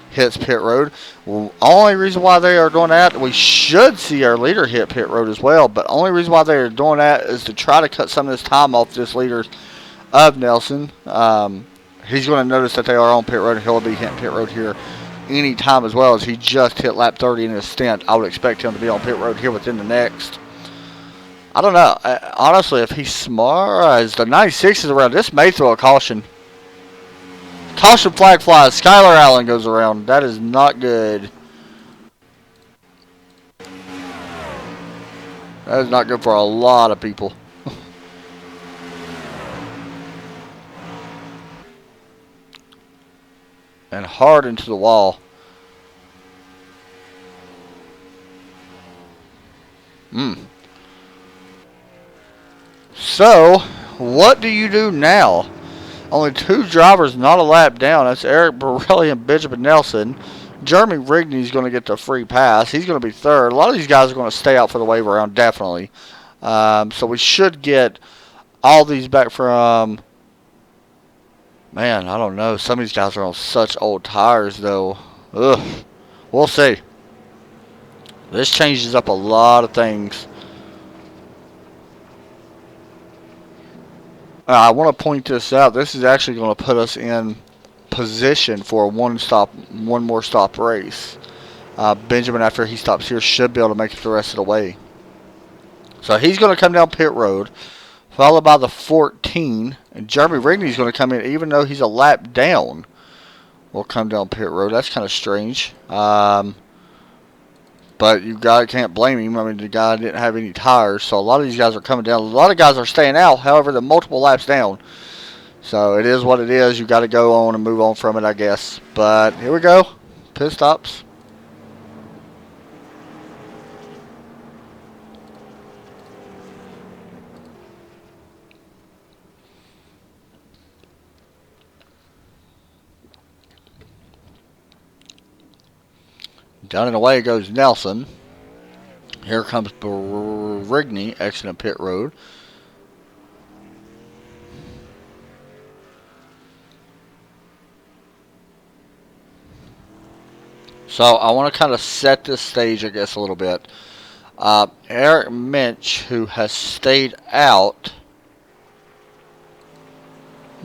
hits pit road. Well, only reason why they are doing that, we should see our leader hit pit road as well, but only reason why they are doing that is to try to cut some of this time off this leader of Nelson. He's going to notice that they are on pit road, and he'll be hitting pit road here any time as well, as he just hit lap 30 in his stint. I would expect him to be on pit road here within the next. I don't know. Honestly, if he's smart, as the 96 is around, this may throw a caution. Caution flag flies. Skylar Allen goes around. That is not good. That is not good for a lot of people. And hard into the wall. So, what do you do now? Only 2 drivers not a lap down. That's Eric Borelli and Benjamin Nelson. Jeremy Rigney's going to get the free pass. He's going to be third. A lot of these guys are going to stay out for the wave round, definitely. So we should get all these back from... Man, I don't know. Some of these guys are on such old tires, though. Ugh. We'll see. This changes up a lot of things. I want to point this out. This is actually going to put us in position for a one more stop race. Benjamin, after he stops here, should be able to make it the rest of the way. So he's going to come down pit road, followed by the 14. And Jeremy Rigney's going to come in, even though he's a lap down. Will come down pit road. That's kind of strange. But you can't blame him. I mean, the guy didn't have any tires, so a lot of these guys are coming down. A lot of guys are staying out. However, they're multiple laps down. So it is what it is. You got to go on and move on from it, I guess. But here we go. Pit stops. Down and away goes Nelson. Here comes Rigney exiting pit road. So I want to kind of set this stage, I guess, a little bit. Eric Minch, who has stayed out,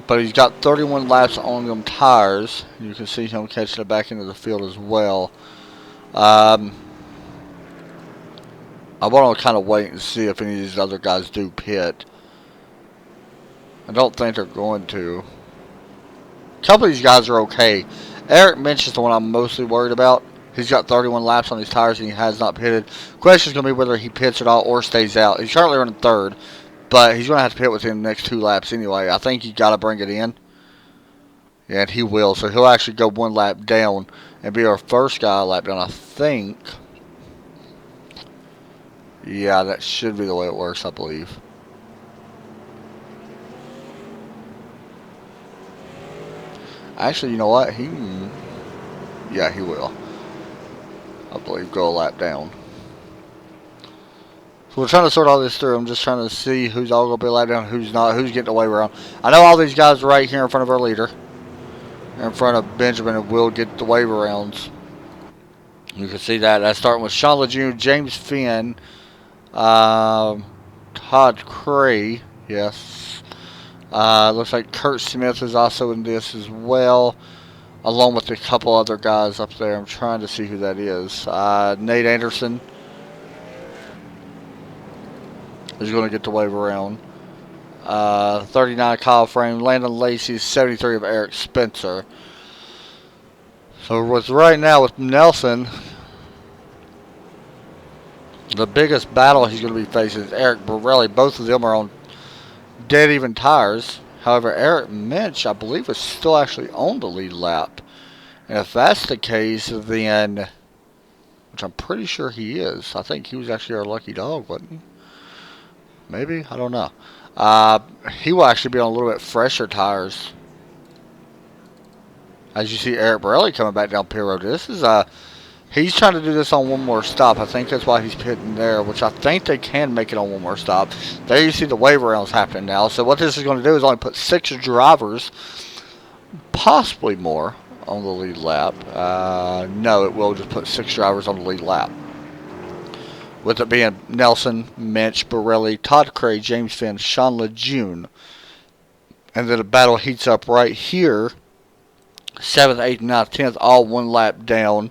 but he's got 31 laps on them tires. You can see him catching the back end of the field as well. I want to kind of wait and see if any of these other guys do pit. I don't think they're going to. A couple of these guys are okay. Eric Minch is the one I'm mostly worried about. He's got 31 laps on his tires and he has not pitted. Question is going to be whether he pits at all or stays out. He's currently running third, but he's going to have to pit within the next 2 laps anyway. I think you got to bring it in. Yeah, and he will. So he'll actually go 1 lap down and be our first guy a lap down, I think. Yeah, that should be the way it works, I believe. Actually, you know what? Yeah, he will. I believe go a lap down. So we're trying to sort all this through. I'm just trying to see who's all going to be a lap down, who's not, who's getting away around. I know all these guys are right here in front of our leader. In front of Benjamin, and will get the wave arounds. You can see that. That's starting with Sean Lejeune, James Finn, Todd Cray, yes, Looks like Kurt Smith is also in this as well, along with a couple other guys up there. I'm trying to see who that is. Nate Anderson is going to get the wave around. 39 Kyle Frame, Landon Lacey, 73 of Eric Spencer. So with right now with Nelson, the biggest battle he's going to be facing is Eric Borelli. Both of them are on dead even tires. However, Eric Minch, I believe, is still actually on the lead lap. And if that's the case, then, which I'm pretty sure he is, I think he was actually our lucky dog, wasn't he? Maybe? I don't know. He will actually be on a little bit fresher tires. As you see Eric Borelli coming back down pit road. This is he's trying to do this on one more stop. I think that's why he's pitting there, which I think they can make it on one more stop. There you see the wave arounds happening now. So what this is going to do is only put 6 drivers, possibly more, on the lead lap. No, it will just put 6 drivers on the lead lap. With it being Nelson, Minch, Borelli, Todd Cray, James Finn, Sean Lejeune. And then the battle heats up right here. 7th, 8th, 9th, 10th, all 1 lap down.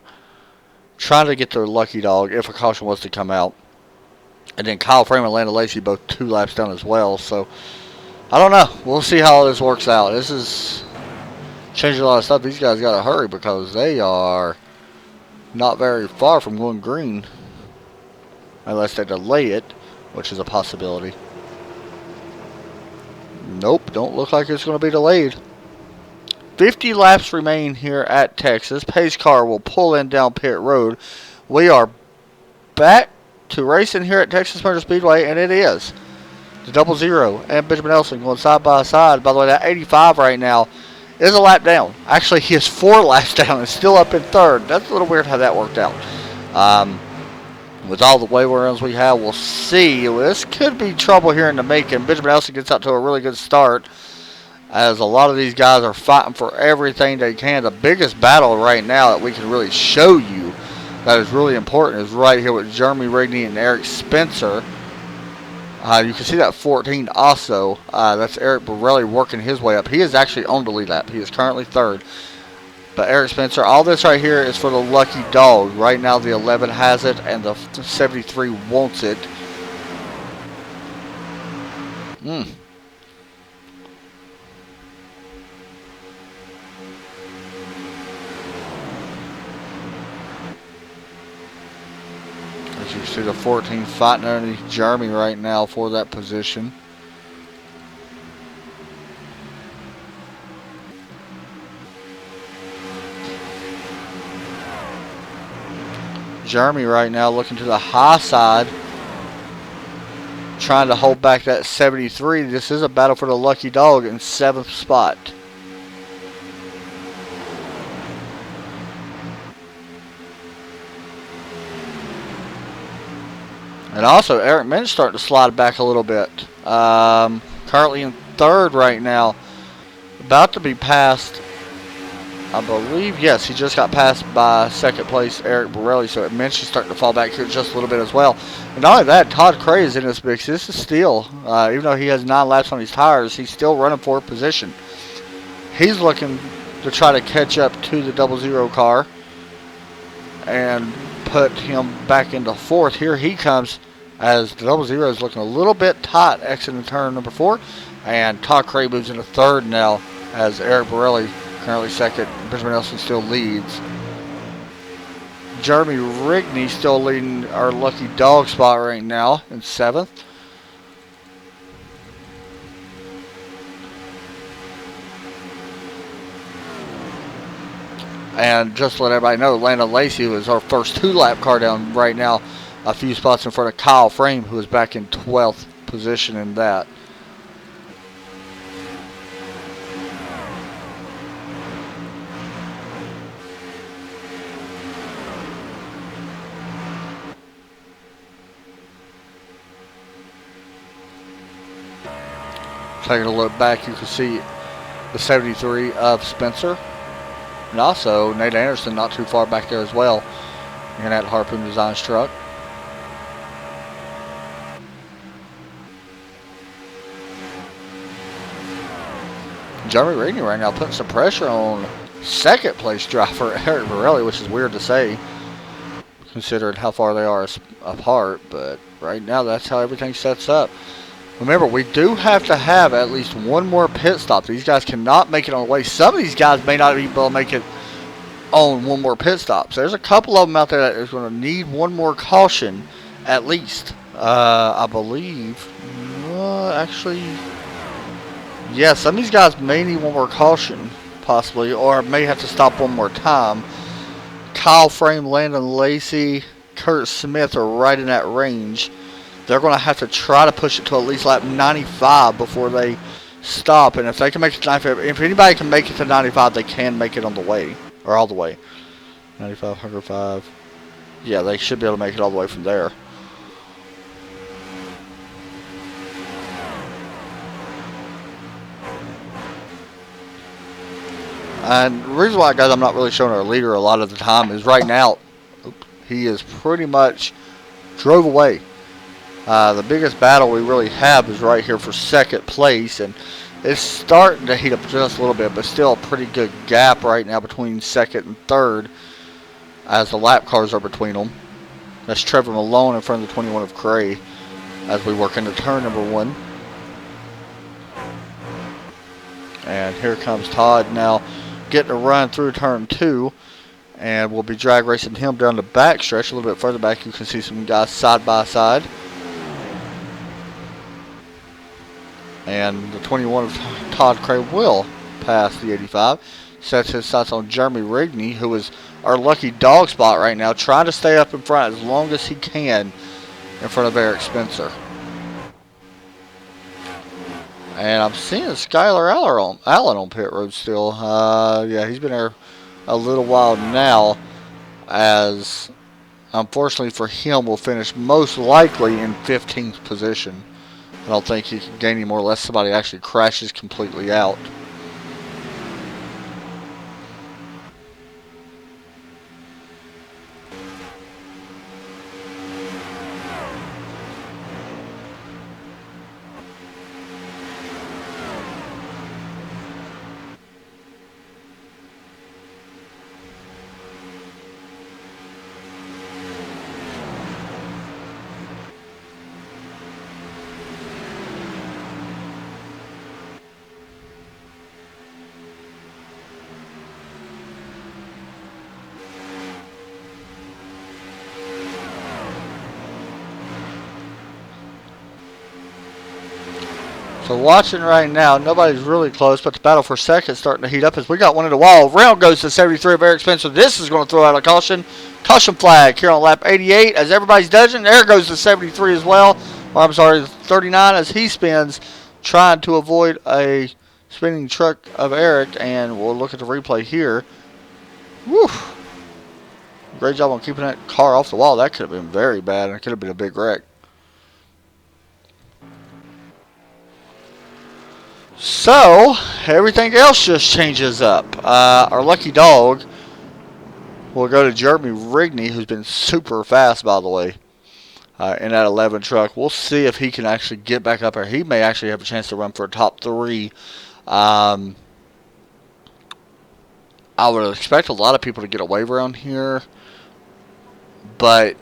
Trying to get their lucky dog if a caution was to come out. And then Kyle Frame and Landon Lacey both 2 laps down as well. So, I don't know. We'll see how this works out. This is changing a lot of stuff. These guys got to hurry because they are not very far from going green. Unless they delay it, which is a possibility. Nope, don't look like it's going to be delayed. 50 laps remain here at Texas. Pace car will pull in down pit road. We are back to racing here at Texas Motor Speedway, and it is. The 00 and Benjamin Nelson going side by side. By the way, that 85 right now is a lap down. Actually, he is 4 laps down and still up in 3rd. That's a little weird how that worked out. With all the wave runs we have, we'll see. This could be trouble here in the making. Benjamin Nelson gets out to a really good start, as a lot of these guys are fighting for everything they can. The biggest battle right now that we can really show you that is really important is right here with Jeremy Rigney and Eric Spencer. You can see that 14 also. That's Eric Borelli working his way up. He is actually on the lead lap. He is currently 3rd. But Eric Spencer, all this right here is for the lucky dog. Right now the 11 has it and the 73 wants it. As you see the 14 fighting underneath Jeremy right now for that position. Jeremy right now looking to the high side, trying to hold back that 73. This is a battle for the lucky dog in 7th spot. And also Eric Minch starting to slide back a little bit. Currently in 3rd right now, about to be passed. I believe, yes, he just got passed by 2nd place Eric Borelli, so it Minch is starting to fall back here just a little bit as well. And not only that, Todd Cray is in this mix. This is still, even though he has 9 laps on his tires, he's still running for position. He's looking to try to catch up to the 00 car and put him back into 4th. Here he comes as the 00 is looking a little bit tight exiting turn number 4. And Todd Cray moves into 3rd now as Eric Borelli currently 2nd. Benjamin Nelson still leads. Jeremy Rigney still leading our lucky dog spot right now in 7th. And just to let everybody know, Landon Lacey, who is our first 2-lap car down right now, a few spots in front of Kyle Frame, who is back in 12th position in that. Taking a look back, you can see the 73 of Spencer. And also Nate Anderson not too far back there as well in that Harpoon Designs truck. Jeremy Rigney right now putting some pressure on second place driver Eric Borelli, which is weird to say considering how far they are apart, but right now that's how everything sets up. Remember, we do have to have at least one more pit stop. These guys cannot make it on the way. Some of these guys may not be able to make it on one more pit stop. So there's a couple of them out there that is going to need one more caution at least. I believe, actually, yeah, some of these guys may need one more caution, possibly, or may have to stop one more time. Kyle Frame, Landon Lacey, Kurt Smith are right in that range. They're going to have to try to push it to at least lap 95 before they stop. And if they can make it to 95, if anybody can make it to 95, they can make it on the way, or all the way. 95, 105. Yeah, they should be able to make it all the way from there. And the reason why, guys, I'm not really showing our leader a lot of the time is right now, he is pretty much drove away. The biggest battle we really have is right here for second place, and it's starting to heat up just a little bit, but still a pretty good gap right now between second and third as the lap cars are between them. That's Trevor Malone in front of the 21 of Cray as we work into turn number 1. And here comes Todd now getting a run through turn 2, and we'll be drag racing him down the back stretch. A little bit further back you can see some guys side by side. And the 21 of Todd Cray will pass the 85. Sets his sights on Jeremy Rigney, who is our lucky dog spot right now, trying to stay up in front as long as he can in front of Eric Spencer. And I'm seeing Skylar Allen on pit road still. Yeah, he's been there a little while now, as unfortunately for him will finish most likely in 15th position. I don't think he can gain any more unless somebody actually crashes completely out. So watching right now, nobody's really close, but the battle for second is starting to heat up as we got one in the wall. Round goes to 73 of Eric Spencer. This is going to throw out a caution. Caution flag here on lap 88 as everybody's dodging. There goes to 73 as well. Or I'm sorry, 39 as he spins, trying to avoid a spinning truck of Eric. And we'll look at the replay here. Woo! Great job on keeping that car off the wall. That could have been very bad, and it could have been a big wreck. So, everything else just changes up. Our lucky dog will go to Jeremy Rigney, who's been super fast, by the way, in that 11 truck. We'll see if he can actually get back up there. He may actually have a chance to run for a top 3. I would expect a lot of people to get a wave around here, but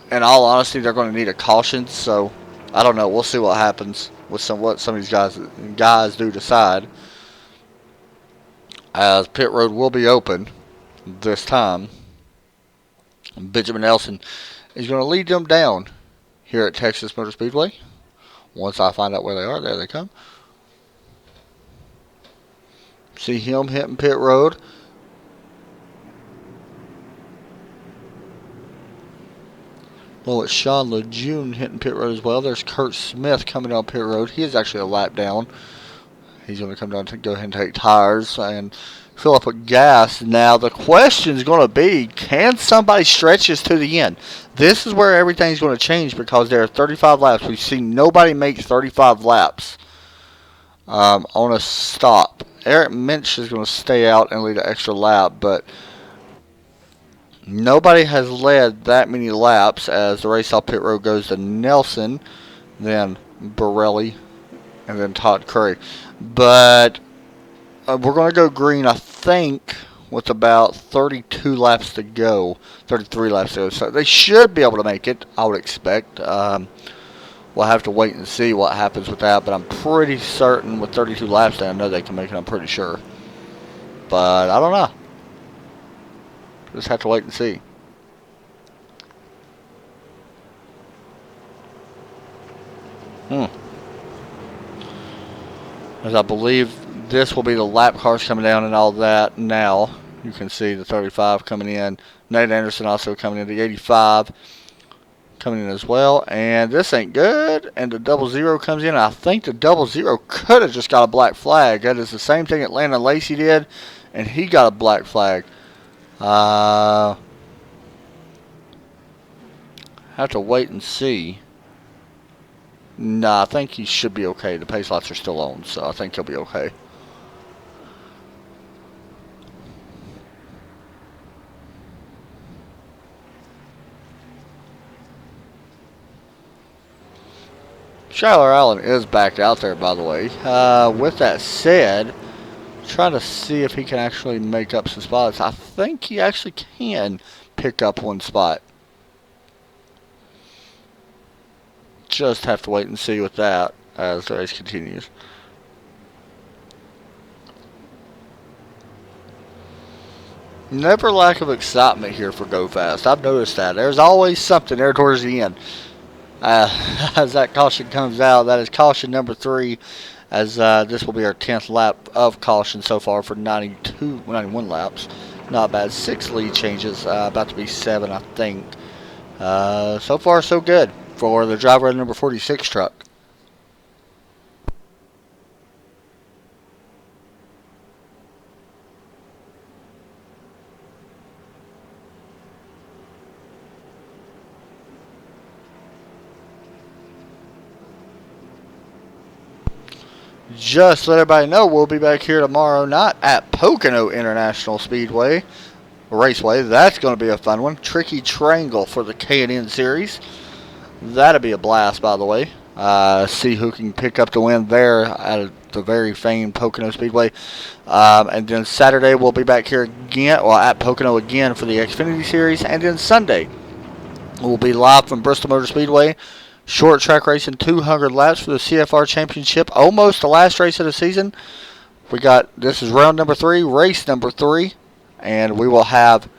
in all honesty, they're going to need a caution, so I don't know. We'll see what happens with what some of these guys do decide. As pit road will be open this time. Benjamin Nelson is going to lead them down here at Texas Motor Speedway. Once I find out where they are, there they come. See him hitting pit road. Well, it's Sean Lejeune hitting pit road as well. There's Kurt Smith coming down pit road. He is actually a lap down. He's going to come down to go ahead and take tires and fill up with gas. Now, the question is going to be, can somebody stretch this to the end? This is where everything's going to change because there are 35 laps. We've seen nobody make 35 laps on a stop. Eric Minch is going to stay out and lead an extra lap, but nobody has led that many laps as the race off pit road goes to Nelson, then Borelli, and then Todd Curry. But we're going to go green, I think, with about 32 laps to go, 33 laps to go. So they should be able to make it, I would expect. We'll have to wait and see what happens with that, but I'm pretty certain with 32 laps, I know they can make it, I'm pretty sure. But I don't know. Just have to wait and see. As I believe this will be the lap cars coming down and all that now. You can see the 35 coming in. Nate Anderson also coming in. The 85 coming in as well. And this ain't good. And the 00 comes in. I think the 00 could have just got a black flag. That is the same thing that Landon Lacey did. And he got a black flag. Have to wait and see. Nah, I think he should be okay. The pace lights are still on, so I think he'll be okay. Skylar Allen is back out there, by the way. With that said, trying to see if he can actually make up some spots. I think he actually can pick up one spot. Just have to wait and see with that as the race continues. Never lack of excitement here for Go Fast. I've noticed that. There's always something there towards the end. As that caution comes out, that is caution number 3, as this will be our 10th lap of caution so far for 91 laps. Not bad. 6 lead changes, about to be 7, I think. So far, so good for the driver of the number 46 truck. Just let everybody know, we'll be back here tomorrow night at Pocono International Speedway Raceway. That's going to be a fun one. Tricky Triangle for the K&N Series. That'll be a blast, by the way. See who can pick up the win there at the very famed Pocono Speedway. And then Saturday we'll be back here again, or at Pocono again for the Xfinity Series. And then Sunday we'll be live from Bristol Motor Speedway. Short track racing, 200 laps for the CFR Championship. Almost the last race of the season. This is round number 3, race number 3. And we will have,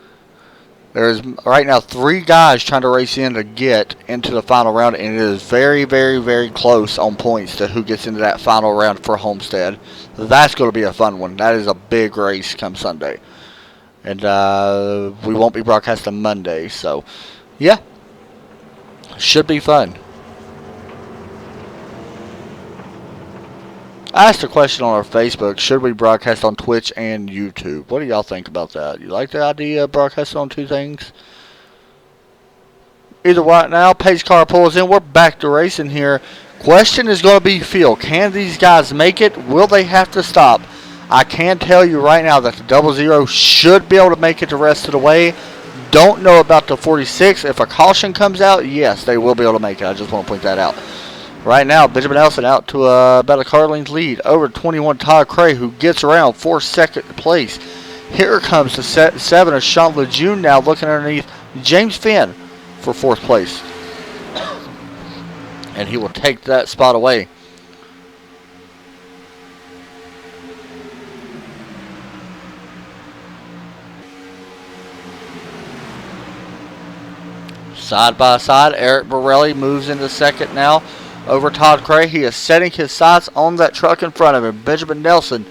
there's right now 3 guys trying to race in to get into the final round. And it is very, very, very close on points to who gets into that final round for Homestead. That's going to be a fun one. That is a big race come Sunday. And we won't be broadcasting Monday. So, yeah. Should be fun. I asked a question on our Facebook, should we broadcast on Twitch and YouTube? What do y'all think about that? You like the idea of broadcasting on 2 things? Either way, now, pace car pulls in. We're back to racing here. Question is going to be fuel. Can these guys make it? Will they have to stop? I can tell you right now that the 00 should be able to make it the rest of the way. Don't know about the 46. If a caution comes out, yes, they will be able to make it. I just want to point that out. Right now, Benjamin Nelson out to about a car length lead over 21 Todd Cray, who gets around for 2nd place. Here comes the 7 of Sean Lejeune now looking underneath James Finn for 4th place. And he will take that spot away. Side by side, Eric Borelli moves into 2nd now over Todd Cray. He is setting his sights on that truck in front of him. Benjamin Nelson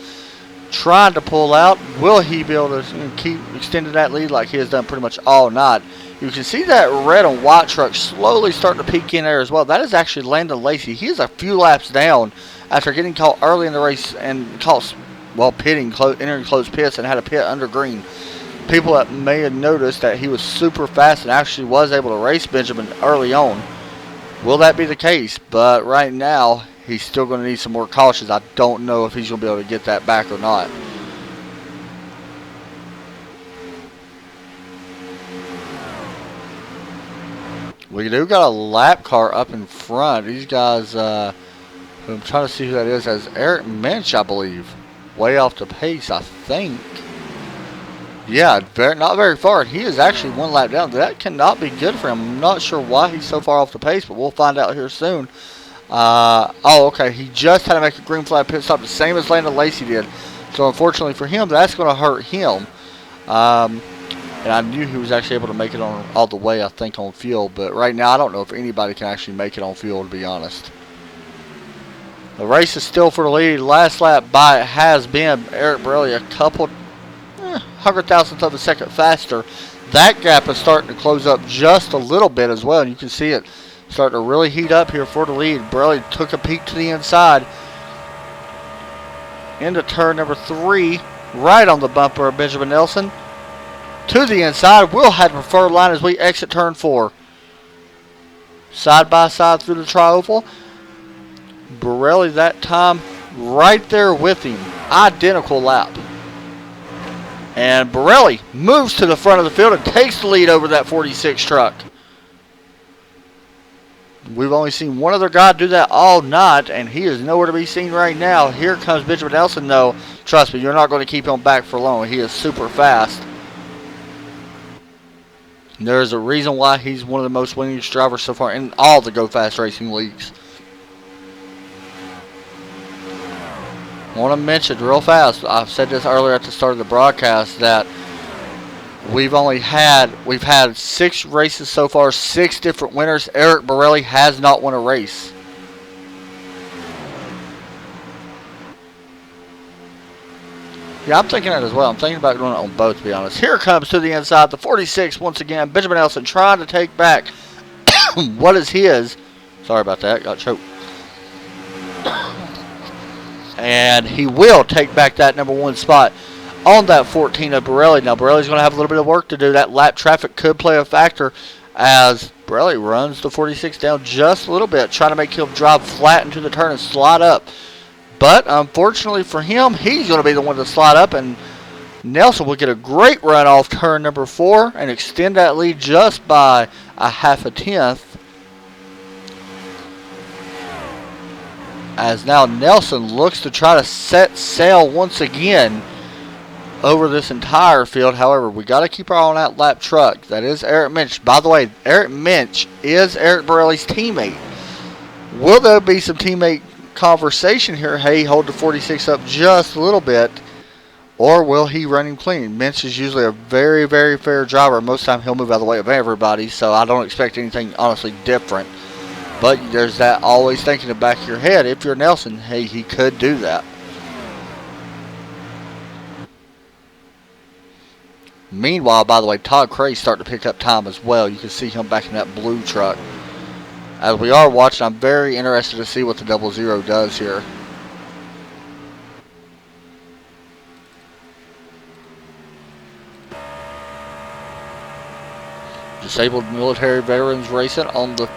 trying to pull out. Will he be able to keep extending that lead like he has done pretty much all night? You can see that red and white truck slowly starting to peek in there as well. That is actually Landon Lacey. He is a few laps down after getting caught early in the race and caught while pitting, entering closed pits, and had a pit under green. People that may have noticed that he was super fast and actually was able to race Benjamin early on. Will that be the case? But right now, he's still going to need some more cautions. I don't know if he's going to be able to get that back or not. We do got a lap car up in front. These guys, I'm trying to see who that is, as Eric Mensch, I believe. way off the pace, I think. Yeah, not very far. He is actually 1 lap down. That cannot be good for him. I'm not sure why he's so far off the pace, but we'll find out here soon. Oh, okay. He just had to make a green flag pit stop, the same as Landon Lacey did. So, unfortunately for him, that's going to hurt him. And I knew he was actually able to make it on all the way, I think, on field. But right now, I don't know if anybody can actually make it on field, to be honest. The race is still for the lead. Last lap by it has been Eric Borelli a couple 100,000th of a second faster. That gap is starting to close up just a little bit as well. And you can see it starting to really heat up here for the lead. Borelli took a peek to the inside into turn number 3, right on the bumper of Benjamin Nelson. To the inside, we'll have the preferred line as we exit turn 4. Side by side through the tri-oval. Borelli that time right there with him. Identical lap. And Borelli moves to the front of the field and takes the lead over that 46 truck. We've only seen one other guy do that all night, and he is nowhere to be seen right now. Here comes Benjamin Nelson. No, trust me, you're not going to keep him back for long. He is super fast. There's a reason why he's one of the most winningest drivers so far in all the Go Fast Racing leagues. I want to mention real fast, I've said this earlier at the start of the broadcast, that we've had 6 races so far, 6 different winners. Eric Borelli has not won a race. Yeah, I'm thinking that as well. I'm thinking about doing it on both, to be honest. Here comes to the inside, the 46 once again. Benjamin Nelson trying to take back what is his. Sorry about that. Got choked. And he will take back that number 1 spot on that 14 of Borelli. Now, Borelli's going to have a little bit of work to do. That lap traffic could play a factor as Borelli runs the 46 down just a little bit, trying to make him drive flat into the turn and slide up. But unfortunately for him, he's going to be the one to slide up, and Nelson will get a great run off turn number 4 and extend that lead just by a half a tenth. As now Nelson looks to try to set sail once again over this entire field. However, we got to keep our eye on that lap truck. That is Eric Minch. By the way, Eric Minch is Eric Borelli's teammate. Will there be some teammate conversation here? Hey, hold the 46 up just a little bit, or will he run him clean? Minch is usually a very, very fair driver. Most of the time he'll move out of the way of everybody, so I don't expect anything honestly different. But there's that always thinking in the back of your head, if you're Nelson, hey, he could do that. Meanwhile, by the way, Todd Cray's starting to pick up time as well. You can see him back in that blue truck. As we are watching, I'm very interested to see what the 00 does here. Disabled Military Veterans Racing on the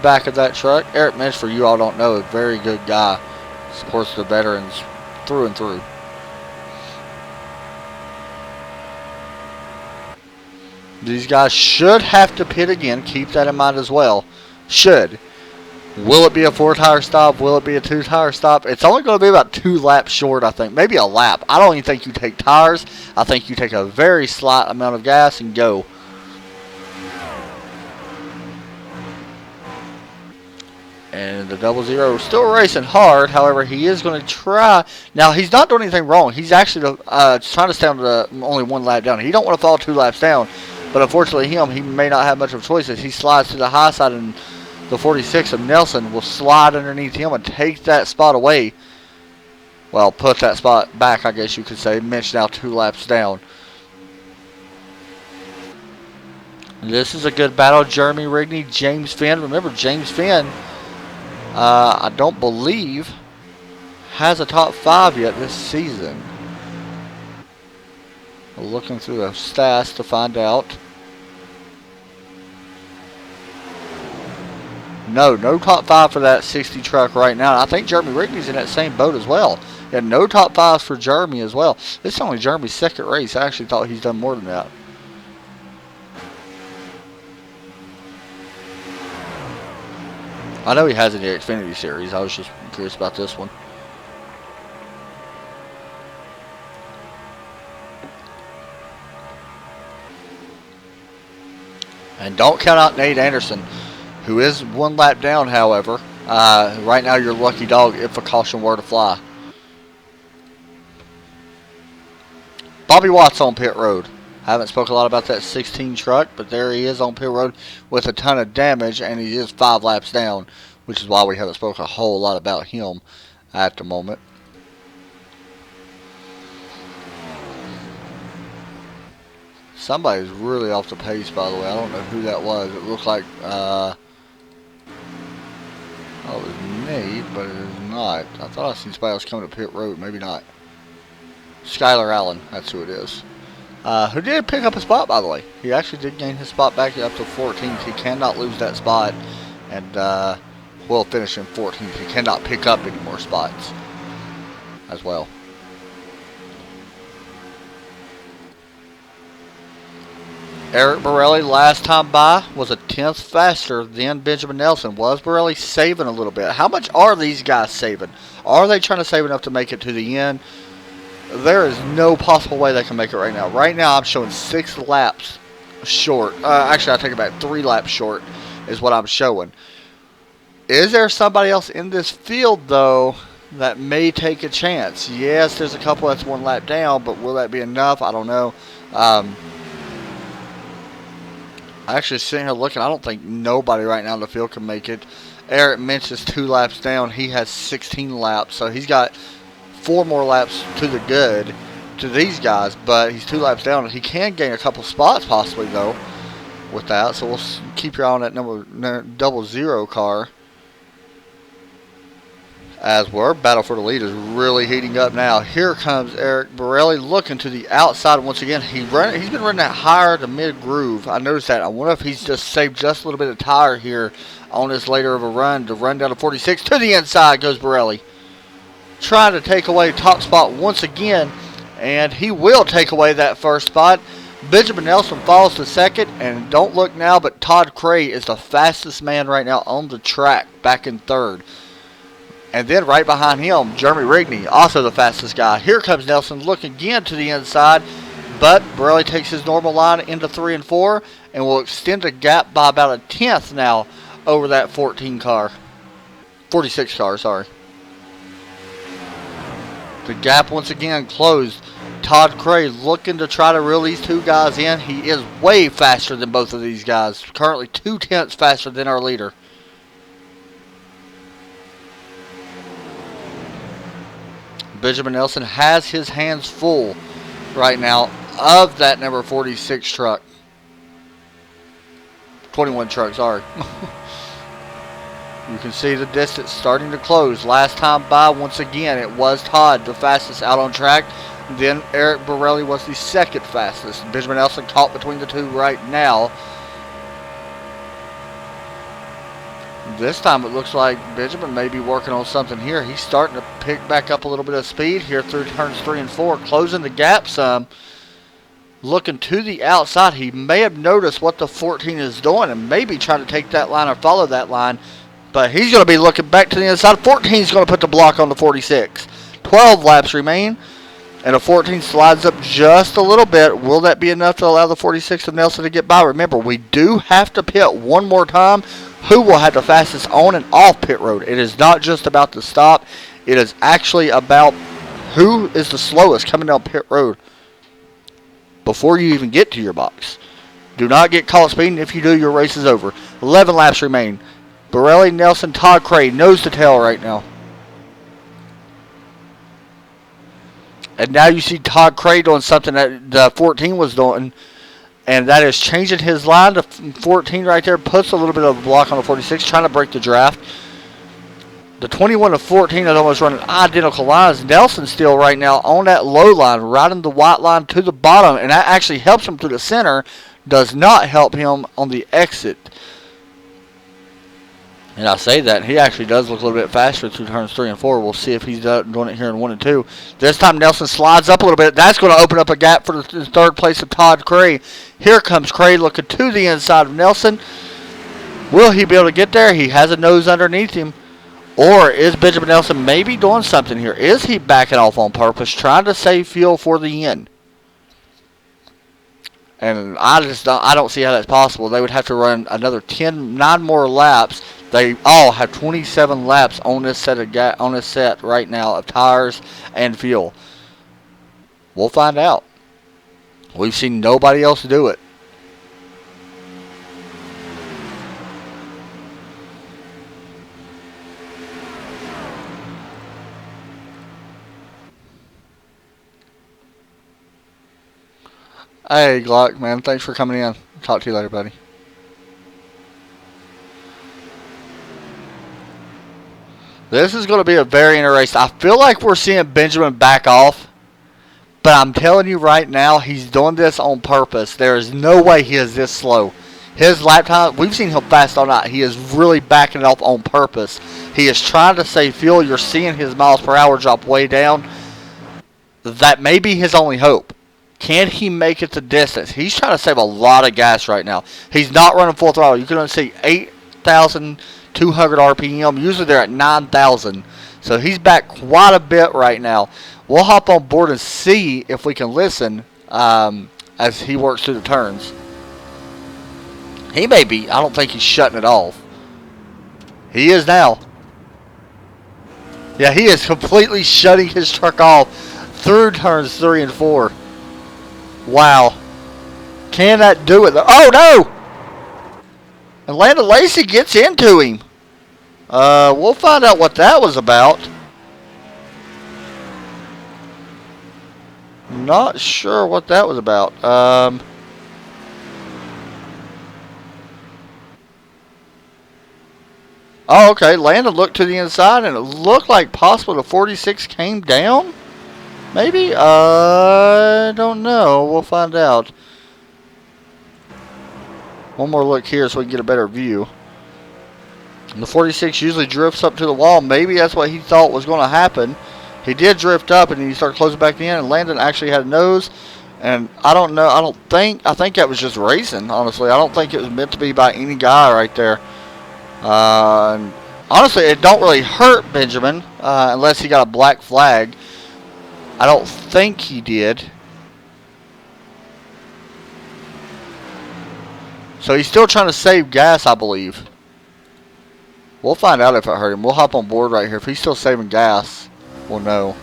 back of that truck. Eric Minch, for you all don't know, a very good guy. Supports the veterans through and through. These guys should have to pit again. Keep that in mind as well. Should. Will it be a 4-tire stop? Will it be a 2-tire stop? It's only going to be about 2 laps short, I think. Maybe a lap. I don't even think you take tires. I think you take a very slight amount of gas and go. And the 00 is still racing hard. However, he is going to try. Now, he's not doing anything wrong. He's actually trying to stay on the only 1 lap down. He don't want to fall 2 laps down. But unfortunately, he may not have much of a choice as he slides to the high side, and the 46 of Nelson will slide underneath him and take that spot away. Well, put that spot back, I guess you could say. Mitch now 2 laps down. This is a good battle. Jeremy Rigney, James Finn. Remember, James Finn, I don't believe, has a top 5 yet this season. We're looking through the stats to find out. No top 5 for that 60 truck right now. I think Jeremy Rigney's in that same boat as well. Yeah, no top 5s for Jeremy as well. This is only Jeremy's 2nd race. I actually thought he's done more than that. I know he has in the Xfinity Series. I was just curious about this one. And don't count out Nate Anderson, who is 1 lap down, however. Right now, you're lucky dog if a caution were to fly. Bobby Watts on pit road. I haven't spoken a lot about that 16 truck, but there he is on pit road with a ton of damage, and he is 5 laps down, which is why we haven't spoken a whole lot about him at the moment. Somebody's really off the pace, by the way. I don't know who that was. It looked like, oh, it was Nate, but it is not. I thought I seen somebody else coming to pit road. Maybe not. Skylar Allen, that's who it is. Who did pick up a spot, by the way. He actually did gain his spot back up to 14th. He cannot lose that spot, and will finish in 14th. He cannot pick up any more spots as well. Eric Borelli, last time by, was a 10th faster than Benjamin Nelson. Was Borelli saving a little bit? How much are these guys saving? Are they trying to save enough to make it to the end? There is no possible way they can make it right now. Right now, I'm showing 6 laps short. Actually, I take it back. 3 laps short is what I'm showing. Is there somebody else in this field, though, that may take a chance? Yes, there's a couple that's 1 lap down, but will that be enough? I don't know. Actually, sitting here looking, I don't think nobody right now in the field can make it. Eric Minch is 2 laps down. He has 16 laps, so he's got 4 more laps to the good to these guys, but he's 2 laps down. He can gain a couple spots possibly, though, with that, so we'll keep your eye on that number 00 car. As we're battle for the lead is really heating up now. Here comes Eric Borelli looking to the outside once again. He's been running that higher to mid groove. I noticed that. I wonder if he's just saved just a little bit of tire here on this later of a run to run down to 46. To the inside goes Borelli, trying to take away top spot once again, and he will take away that first spot. Benjamin Nelson falls to second, and don't look now, but Todd Cray is the fastest man right now on the track, back in third. And then right behind him, Jeremy Rigney, also the fastest guy. Here comes Nelson looking again to the inside, but Borelli takes his normal line into 3 and 4 and will extend the gap by about a 10th now over that 46 car, sorry. The gap once again closed. Todd Cray looking to try to reel these 2 guys in. He is way faster than both of these guys. Currently 2 tenths faster than our leader. Benjamin Nelson has his hands full right now of that number 46 truck. 21 truck, sorry. You can see the distance starting to close. Last time by, once again, it was Todd, the fastest out on track. Then Eric Borelli was the second fastest. Benjamin Nelson caught between the 2 right now. This time it looks like Benjamin may be working on something here. He's starting to pick back up a little bit of speed here through turns 3 and 4, closing the gap some. Looking to the outside, he may have noticed what the 14 is doing and maybe trying to take that line or follow that line. But he's going to be looking back to the inside. 14 is going to put the block on the 46. 12 laps remain, and the 14 slides up just a little bit. Will that be enough to allow the 46 of Nelson to get by? Remember, we do have to pit one more time. Who will have the fastest on and off pit road? It is not just about the stop. It is actually about who is the slowest coming down pit road before you even get to your box. Do not get caught speeding. If you do, your race is over. 11 laps remain. Borelli, Nelson, Todd Cray, nose to tail right now. And now you see Todd Cray doing something that the 14 was doing, and that is changing his line to 14 right there. Puts a little bit of a block on the 46, trying to break the draft. The 21 to 14 is almost running identical lines. Nelson still right now on that low line, riding the white line to the bottom, and that actually helps him through the center. Does not help him on the exit. And I say that, he actually does look a little bit faster through turns 3 and 4. We'll see if he's doing it here in 1 and 2. This time Nelson slides up a little bit. That's going to open up a gap for the 3rd place of Todd Cray. Here comes Cray looking to the inside of Nelson. Will he be able to get there? He has a nose underneath him. Or is Benjamin Nelson maybe doing something here? Is he backing off on purpose, trying to save fuel for the end? And I don't see how that's possible. They would have to run another 9 more laps. They all have 27 laps on this set right now of tires and fuel. We'll find out. We've seen nobody else do it. Hey, Glock, man. Thanks for coming in. Talk to you later, buddy. This is going to be a very interesting. I feel like we're seeing Benjamin back off. But I'm telling you right now, he's doing this on purpose. There is no way he is this slow. His lap time, we've seen him fast all night. He is really backing it off on purpose. He is trying to save fuel. You're seeing his miles per hour drop way down. That may be his only hope. Can he make it the distance? He's trying to save a lot of gas right now. He's not running full throttle. You can only see 8,200 RPM. Usually they're at 9,000. So he's back quite a bit right now. We'll hop on board and see if we can listen as he works through the turns. He may be. I don't think he's shutting it off. He is now. Yeah, he is completely shutting his truck off through turns 3 and 4. Wow. Can that do it? Oh, no! And Landon Lacey gets into him. We'll find out what that was about. Not sure what that was about. Oh, okay. Landon looked to the inside, and it looked like possibly the 46 came down. Maybe? I don't know. We'll find out. One more look here so we can get a better view. And the 46 usually drifts up to the wall. Maybe that's what he thought was going to happen. He did drift up, and he started closing back in, and Landon actually had a nose. And I don't know. I think that was just racing, honestly. I don't think it was meant to be by any guy right there. And honestly, it don't really hurt Benjamin unless he got a black flag. I don't think he did. So he's still trying to save gas, I believe. We'll find out if it hurt him. We'll hop on board right here. If he's still saving gas, we'll know.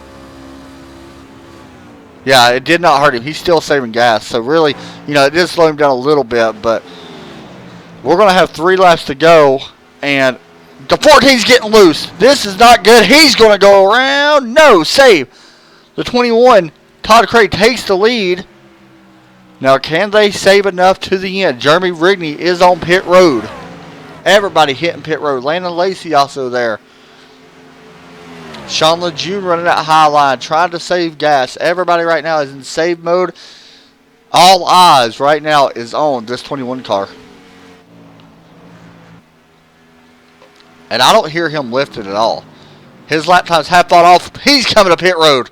Yeah, it did not hurt him. He's still saving gas. So really, it did slow him down a little bit. But we're going to have 3 laps to go. And the 14's getting loose. This is not good. He's going to go around. No, save. The 21, Todd Craig takes the lead. Now, can they save enough to the end? Jeremy Rigney is on pit road. Everybody hitting pit road. Landon Lacey also there. Sean Lejeune running that high line, trying to save gas. Everybody right now is in save mode. All eyes right now is on this 21 car. And I don't hear him lifted at all. His lap time's half thought off. He's coming to pit road.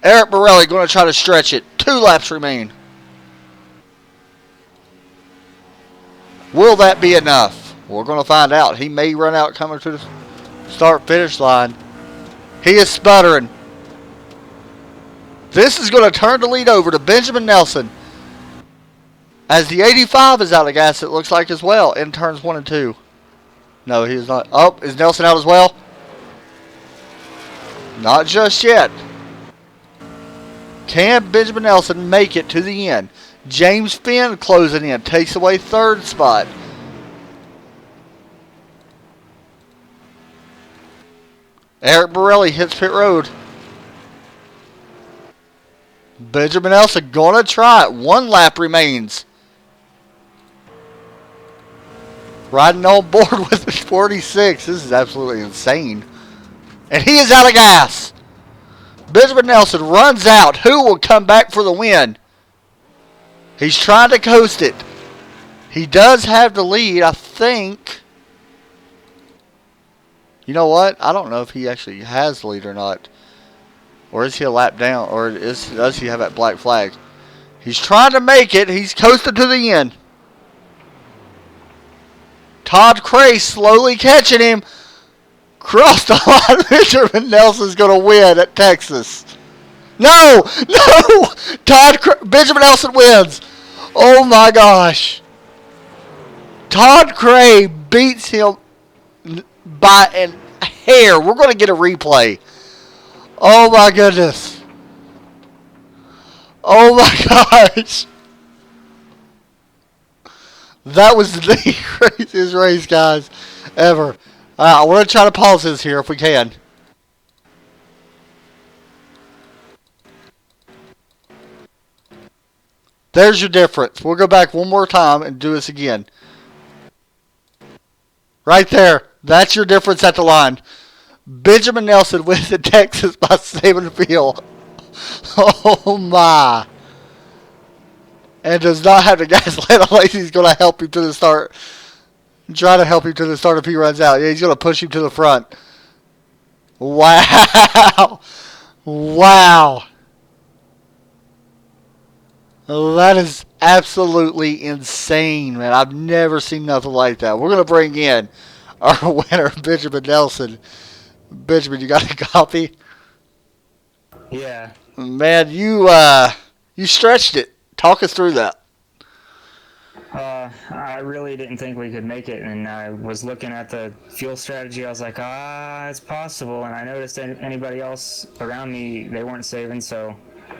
Eric Borelli going to try to stretch it. 2 laps remain. Will that be enough? We're going to find out. He may run out coming to the start-finish line. He is sputtering. This is going to turn the lead over to Benjamin Nelson. As the 85 is out of gas, it looks like as well, in turns 1 and 2. No, he is not. Oh, is Nelson out as well? Not just yet. Can Benjamin Nelson make it to the end? James Finn closing in. Takes away 3rd spot. Eric Borelli hits pit road. Benjamin Nelson going to try it. 1 lap remains. Riding on board with the 46. This is absolutely insane. And he is out of gas. Benjamin Nelson runs out. Who will come back for the win? He's trying to coast it. He does have the lead, I think. You know what? I don't know if he actually has the lead or not. Or is he a lap down? Or does he have that black flag? He's trying to make it. He's coasting to the end. Todd Cray slowly catching him. Crossed the line. Benjamin Nelson's going to win at Texas. No! No! Benjamin Nelson wins. Oh my gosh. Todd Cray beats him by a hair. We're going to get a replay. Oh my goodness. Oh my gosh. That was the craziest race, guys, ever. I want to try to pause this here if we can. There's your difference. We'll go back one more time and do this again. Right there. That's your difference at the line. Benjamin Nelson wins at Texas by saving the field. Oh my. And does not have the gas. Atlanta Lacey's going to help him to the start. Try to help him to the start if he runs out. Yeah, he's going to push him to the front. Wow. Wow. That is absolutely insane, man. I've never seen nothing like that. We're going to bring in our winner, Benjamin Nelson. Benjamin, you got a copy? Yeah. Man, you stretched it. Talk us through that. I really didn't think we could make it, and I was looking at the fuel strategy. I was like, it's possible, and I noticed anybody else around me, they weren't saving, so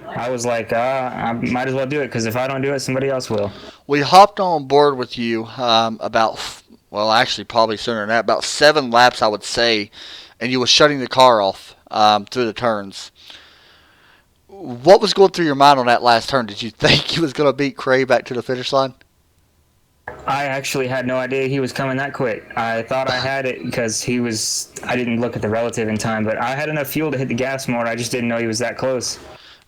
I was like, I might as well do it, because if I don't do it, somebody else will. We hopped on board with you actually probably sooner than that, about 7 laps, I would say, and you were shutting the car off through the turns. What was going through your mind on that last turn? Did you think you was going to beat Cray back to the finish line? I actually had no idea he was coming that quick. I thought I had it because I didn't look at the relative in time, but I had enough fuel to hit the gas more. I just didn't know he was that close.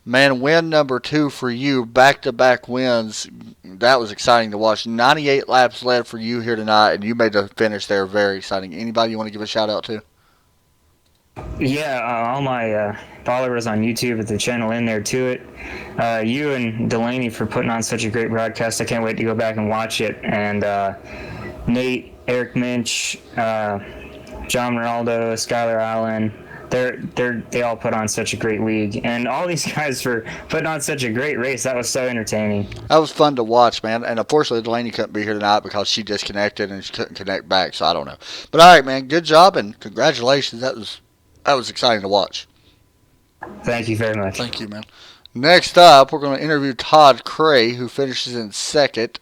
Man, win number 2 for you, back-to-back wins. That was exciting to watch. 98 laps led for you here tonight, and you made the finish there very exciting. Anybody you want to give a shout-out to? Yeah, all my followers on YouTube at the channel in there to it. You and Delaney for putting on such a great broadcast. I can't wait to go back and watch it. And Nate, Eric Minch, John Ronaldo, Skylar Allen. They all put on such a great league, and all these guys for putting on such a great race. That was so entertaining. That was fun to watch, man. And unfortunately, Delaney couldn't be here tonight because she disconnected and she couldn't connect back. So I don't know. But all right, man, good job and congratulations. That was exciting to watch. Thank you very much. Thank you, man. Next up, we're going to interview Todd Cray, who finishes in second.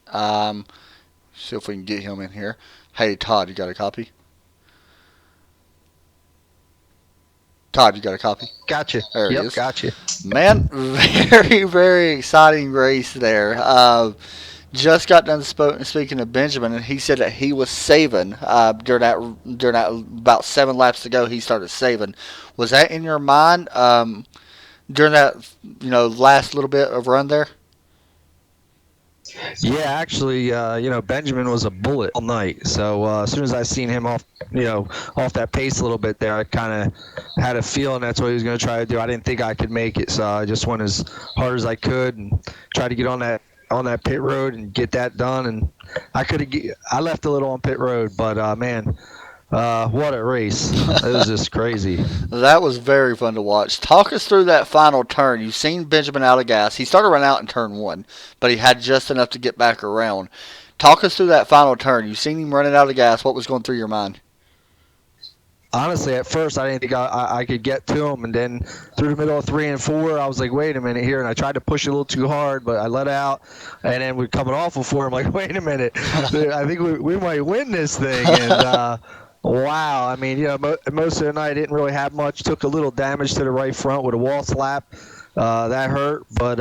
See if we can get him in here. Hey, Todd, you got a copy? Todd, you got a copy? Gotcha. There he is. Gotcha. Man, very, very exciting race there. Just got done speaking to Benjamin, and he said that he was saving during that about 7 laps to go. He started saving. Was that in your mind during that last little bit of run there? Yeah, actually, Benjamin was a bullet all night. So as soon as I seen him off that pace a little bit there, I kind of had a feeling that's what he was going to try to do. I didn't think I could make it, so I just went as hard as I could and tried to get on that pit road and get that done. And I left a little on pit road, but man, what a race. It was just crazy. That was very fun to watch. Talk us through that final turn. You've seen Benjamin out of gas. He started running out in turn 1, but he had just enough to get back around. Talk us through that final turn. You've seen him running out of gas. What was going through your mind? Honestly, at first, I didn't think I could get to him. And then through the middle of 3 and 4, I was like, wait a minute here. And I tried to push it a little too hard, but I let out. And then we're coming off of 4. I'm like, wait a minute. I think we might win this thing. And wow. I mean, most of the night I didn't really have much. Took a little damage to the right front with a wall slap. That hurt, but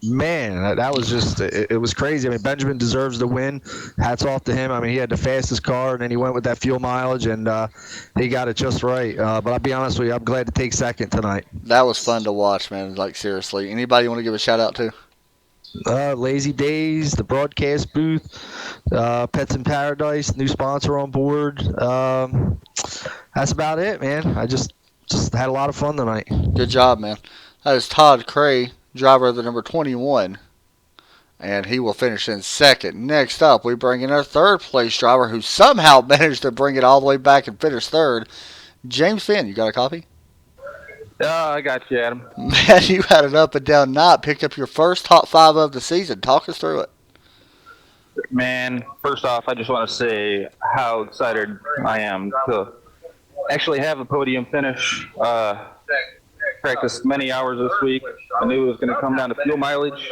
man, that was just it was crazy. I mean, Benjamin deserves the win. Hats off to him. I mean, he had the fastest car, and then he went with that fuel mileage, and he got it just right. But I'll be honest with you, I'm glad to take second tonight. That was fun to watch, man. Like, seriously. Anybody you want to give a shout out to? Lazy Days, the broadcast booth, Pets in Paradise, new sponsor on board. That's about it, man. I just had a lot of fun tonight. Good job, man. That is Todd Cray, driver of the number 21, and he will finish in second. Next up, we bring in our third place driver who somehow managed to bring it all the way back and finish third. James Finn, you got a copy? I got you, Adam. Man, you had an up and down night. Picked up your first top 5 of the season. Talk us through it. Man, first off, I just want to say how excited I am to actually have a podium finish. Practiced many hours this week. I knew it was going to come down to fuel mileage,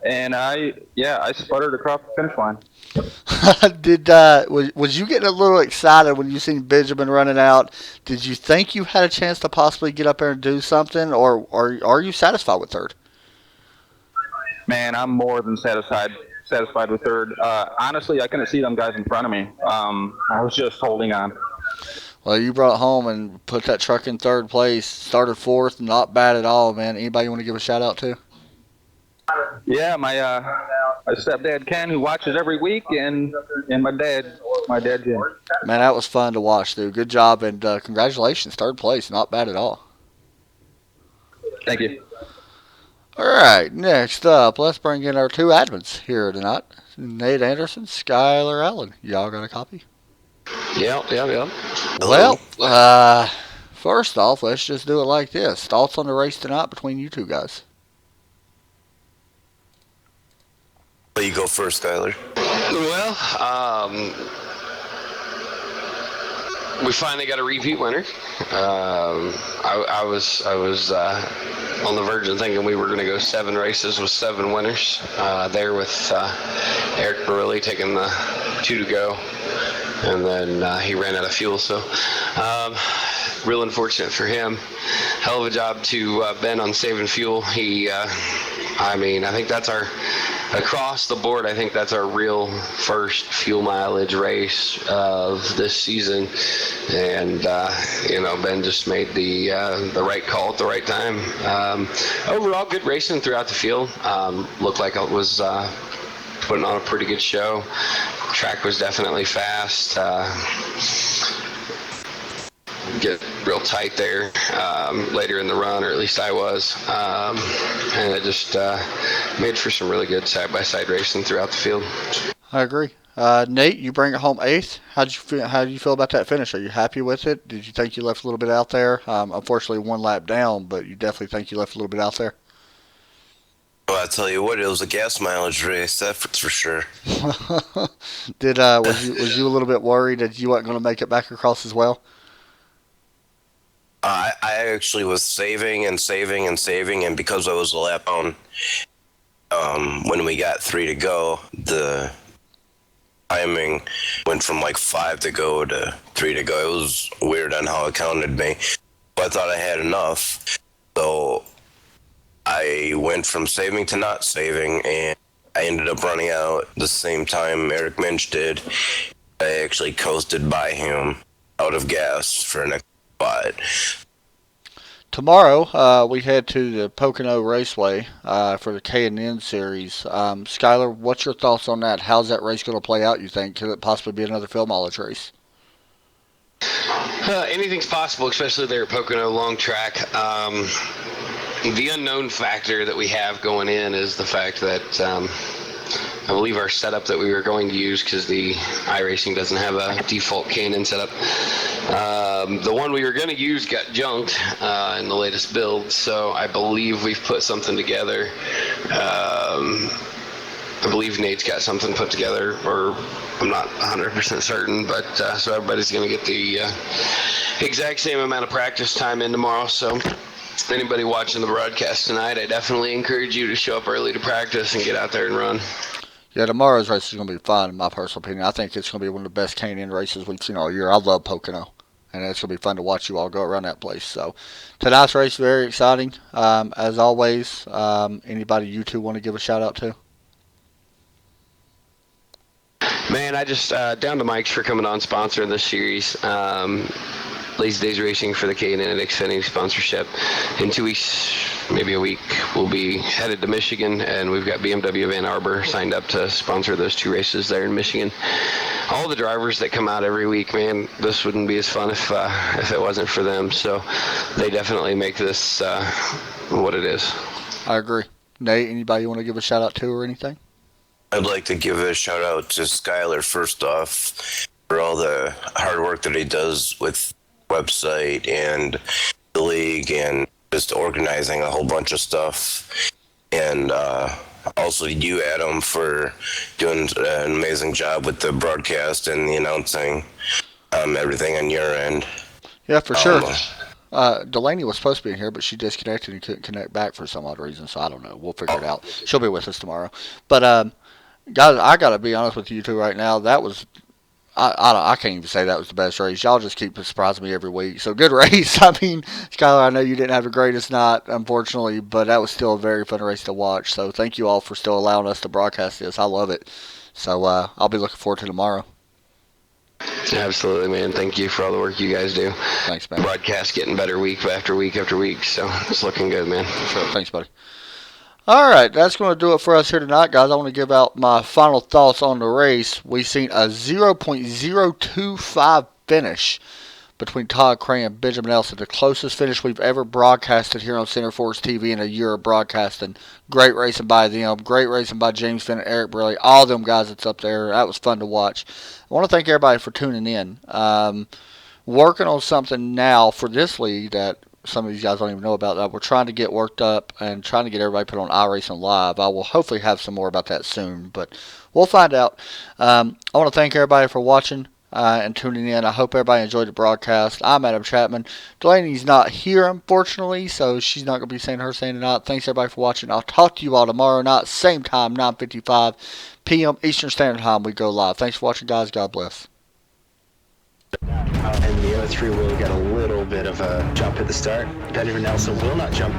and I sputtered across the finish line. Was you getting a little excited when you seen Benjamin running out? Did you think you had a chance to possibly get up there and do something, or are you satisfied with third? Man, I'm more than satisfied with third. Honestly, I couldn't see them guys in front of me. I was just holding on. Well, you brought it home and put that truck in third place. Started fourth, not bad at all, man. Anybody you want to give a shout out to? Yeah, my stepdad Ken, who watches every week, and my dad Jim. Man, that was fun to watch, dude. Good job, and congratulations, third place. Not bad at all. Thank you. All right, next up, let's bring in our two admins here tonight. Nate Anderson, Skylar Allen. Y'all got a copy? Yep. Well, first off, let's just do it like this. Thoughts on the race tonight between you two guys? Well, you go first, Skyler. Well, we finally got a repeat winner. I was on the verge of thinking we were going to go 7 races with 7 winners. There with Eric Barilli taking the 2 to go, and then he ran out of fuel. So, real unfortunate for him. Hell of a job to Ben on saving fuel. I think that's across the board, I think that's our real first fuel mileage race of this season. And, Ben just made the right call at the right time. Overall, good racing throughout the field. Looked like it was putting on a pretty good show. Track was definitely fast. Get real tight there later in the run, or at least I was, and it just made for some really good side-by-side racing throughout the field. I agree. Nate, you bring it home 8th. How do you feel about that finish? Are you happy with it? Did you think you left a little bit out there? Unfortunately, 1 lap down, but you definitely think you left a little bit out there. Well, I tell you what, it was a gas mileage race, that's for sure. Was you a little bit worried that you weren't going to make it back across as well? I actually was saving, and because I was a lap down, when we got 3 to go, the timing went from like 5 to go to 3 to go. It was weird on how it counted me. But I thought I had enough, so I went from saving to not saving, and I ended up running out the same time Eric Minch did. I actually coasted by him out of gas for an extra spot. Tomorrow, we head to the Pocono Raceway for the K&N Series. Skylar, what's your thoughts on that? How's that race going to play out, you think? Could it possibly be another field mileage race? Anything's possible, especially there at Pocono long track. The unknown factor that we have going in is the fact that I believe our setup that we were going to use, because the iRacing doesn't have a default K&N setup, the one we were going to use got junked in the latest build, so I believe we've put something together. I believe Nate's got something put together, or I'm not 100% certain, but so everybody's going to get the exact same amount of practice time in tomorrow. So anybody watching the broadcast tonight, I definitely encourage you to show up early to practice and get out there and run. Yeah, tomorrow's race is going to be fun, in my personal opinion. I think it's going to be one of the best K&N races we've seen all year. I love Pocono, and it's going to be fun to watch you all go around that place. So tonight's race, very exciting. As always, anybody you two want to give a shout-out to? Man, I just, down to MIKES for coming on, sponsor of this series. Lazy Days Racing for the K&N and Xfinity sponsorship. In 2 weeks, maybe a week, we'll be headed to Michigan, and we've got BMW of Ann Arbor signed up to sponsor those 2 races there in Michigan. All the drivers that come out every week, man, this wouldn't be as fun if it wasn't for them. So they definitely make this what it is. I agree. Nate, anybody you want to give a shout-out to or anything? I'd like to give a shout-out to Skylar first off for all the hard work that he does with website and the league and just organizing a whole bunch of stuff. And also you, Adam, for doing an amazing job with the broadcast and the announcing, everything on your end. Yeah, for sure. Delaney was supposed to be in here, but she disconnected and couldn't connect back for some odd reason, so I don't know. We'll figure it out. She'll be with us tomorrow. But, guys, I got to be honest with you two right now. That was, I can't even say that was the best race. Y'all just keep surprising me every week. So, good race. I mean, Skylar, I know you didn't have the greatest night, unfortunately, but that was still a very fun race to watch. So, thank you all for still allowing us to broadcast this. I love it. So, I'll be looking forward to tomorrow. Absolutely, man. Thank you for all the work you guys do. Thanks, man. Broadcast getting better week after week after week, so it's looking good, man. For sure. Thanks, buddy. All right, that's going to do it for us here tonight, guys. I want to give out my final thoughts on the race. We've seen a 0.025 finish between Todd Cray and Benjamin Nelson, the closest finish we've ever broadcasted here on Center Force TV in a year of broadcasting. Great racing by them. Great racing by James Finn and Eric Brilley. All them guys that's up there. That was fun to watch. I want to thank everybody for tuning in. Working on something now for this league that some of these guys don't even know about, that we're trying to get worked up and trying to get everybody put on iRacing Live. I will hopefully have some more about that soon, but we'll find out. I want to thank everybody for watching and tuning in. I hope everybody enjoyed the broadcast. I'm Adam Chapman. Delaney's not here, unfortunately, so she's not going to be saying her saying tonight. Thanks, everybody, for watching. I'll talk to you all tomorrow night, same time, 9:55 p.m. Eastern Standard Time. We go live. Thanks for watching, guys. God bless. And the other three will get a little bit of a jump at the start. Benjamin Nelson will not jump.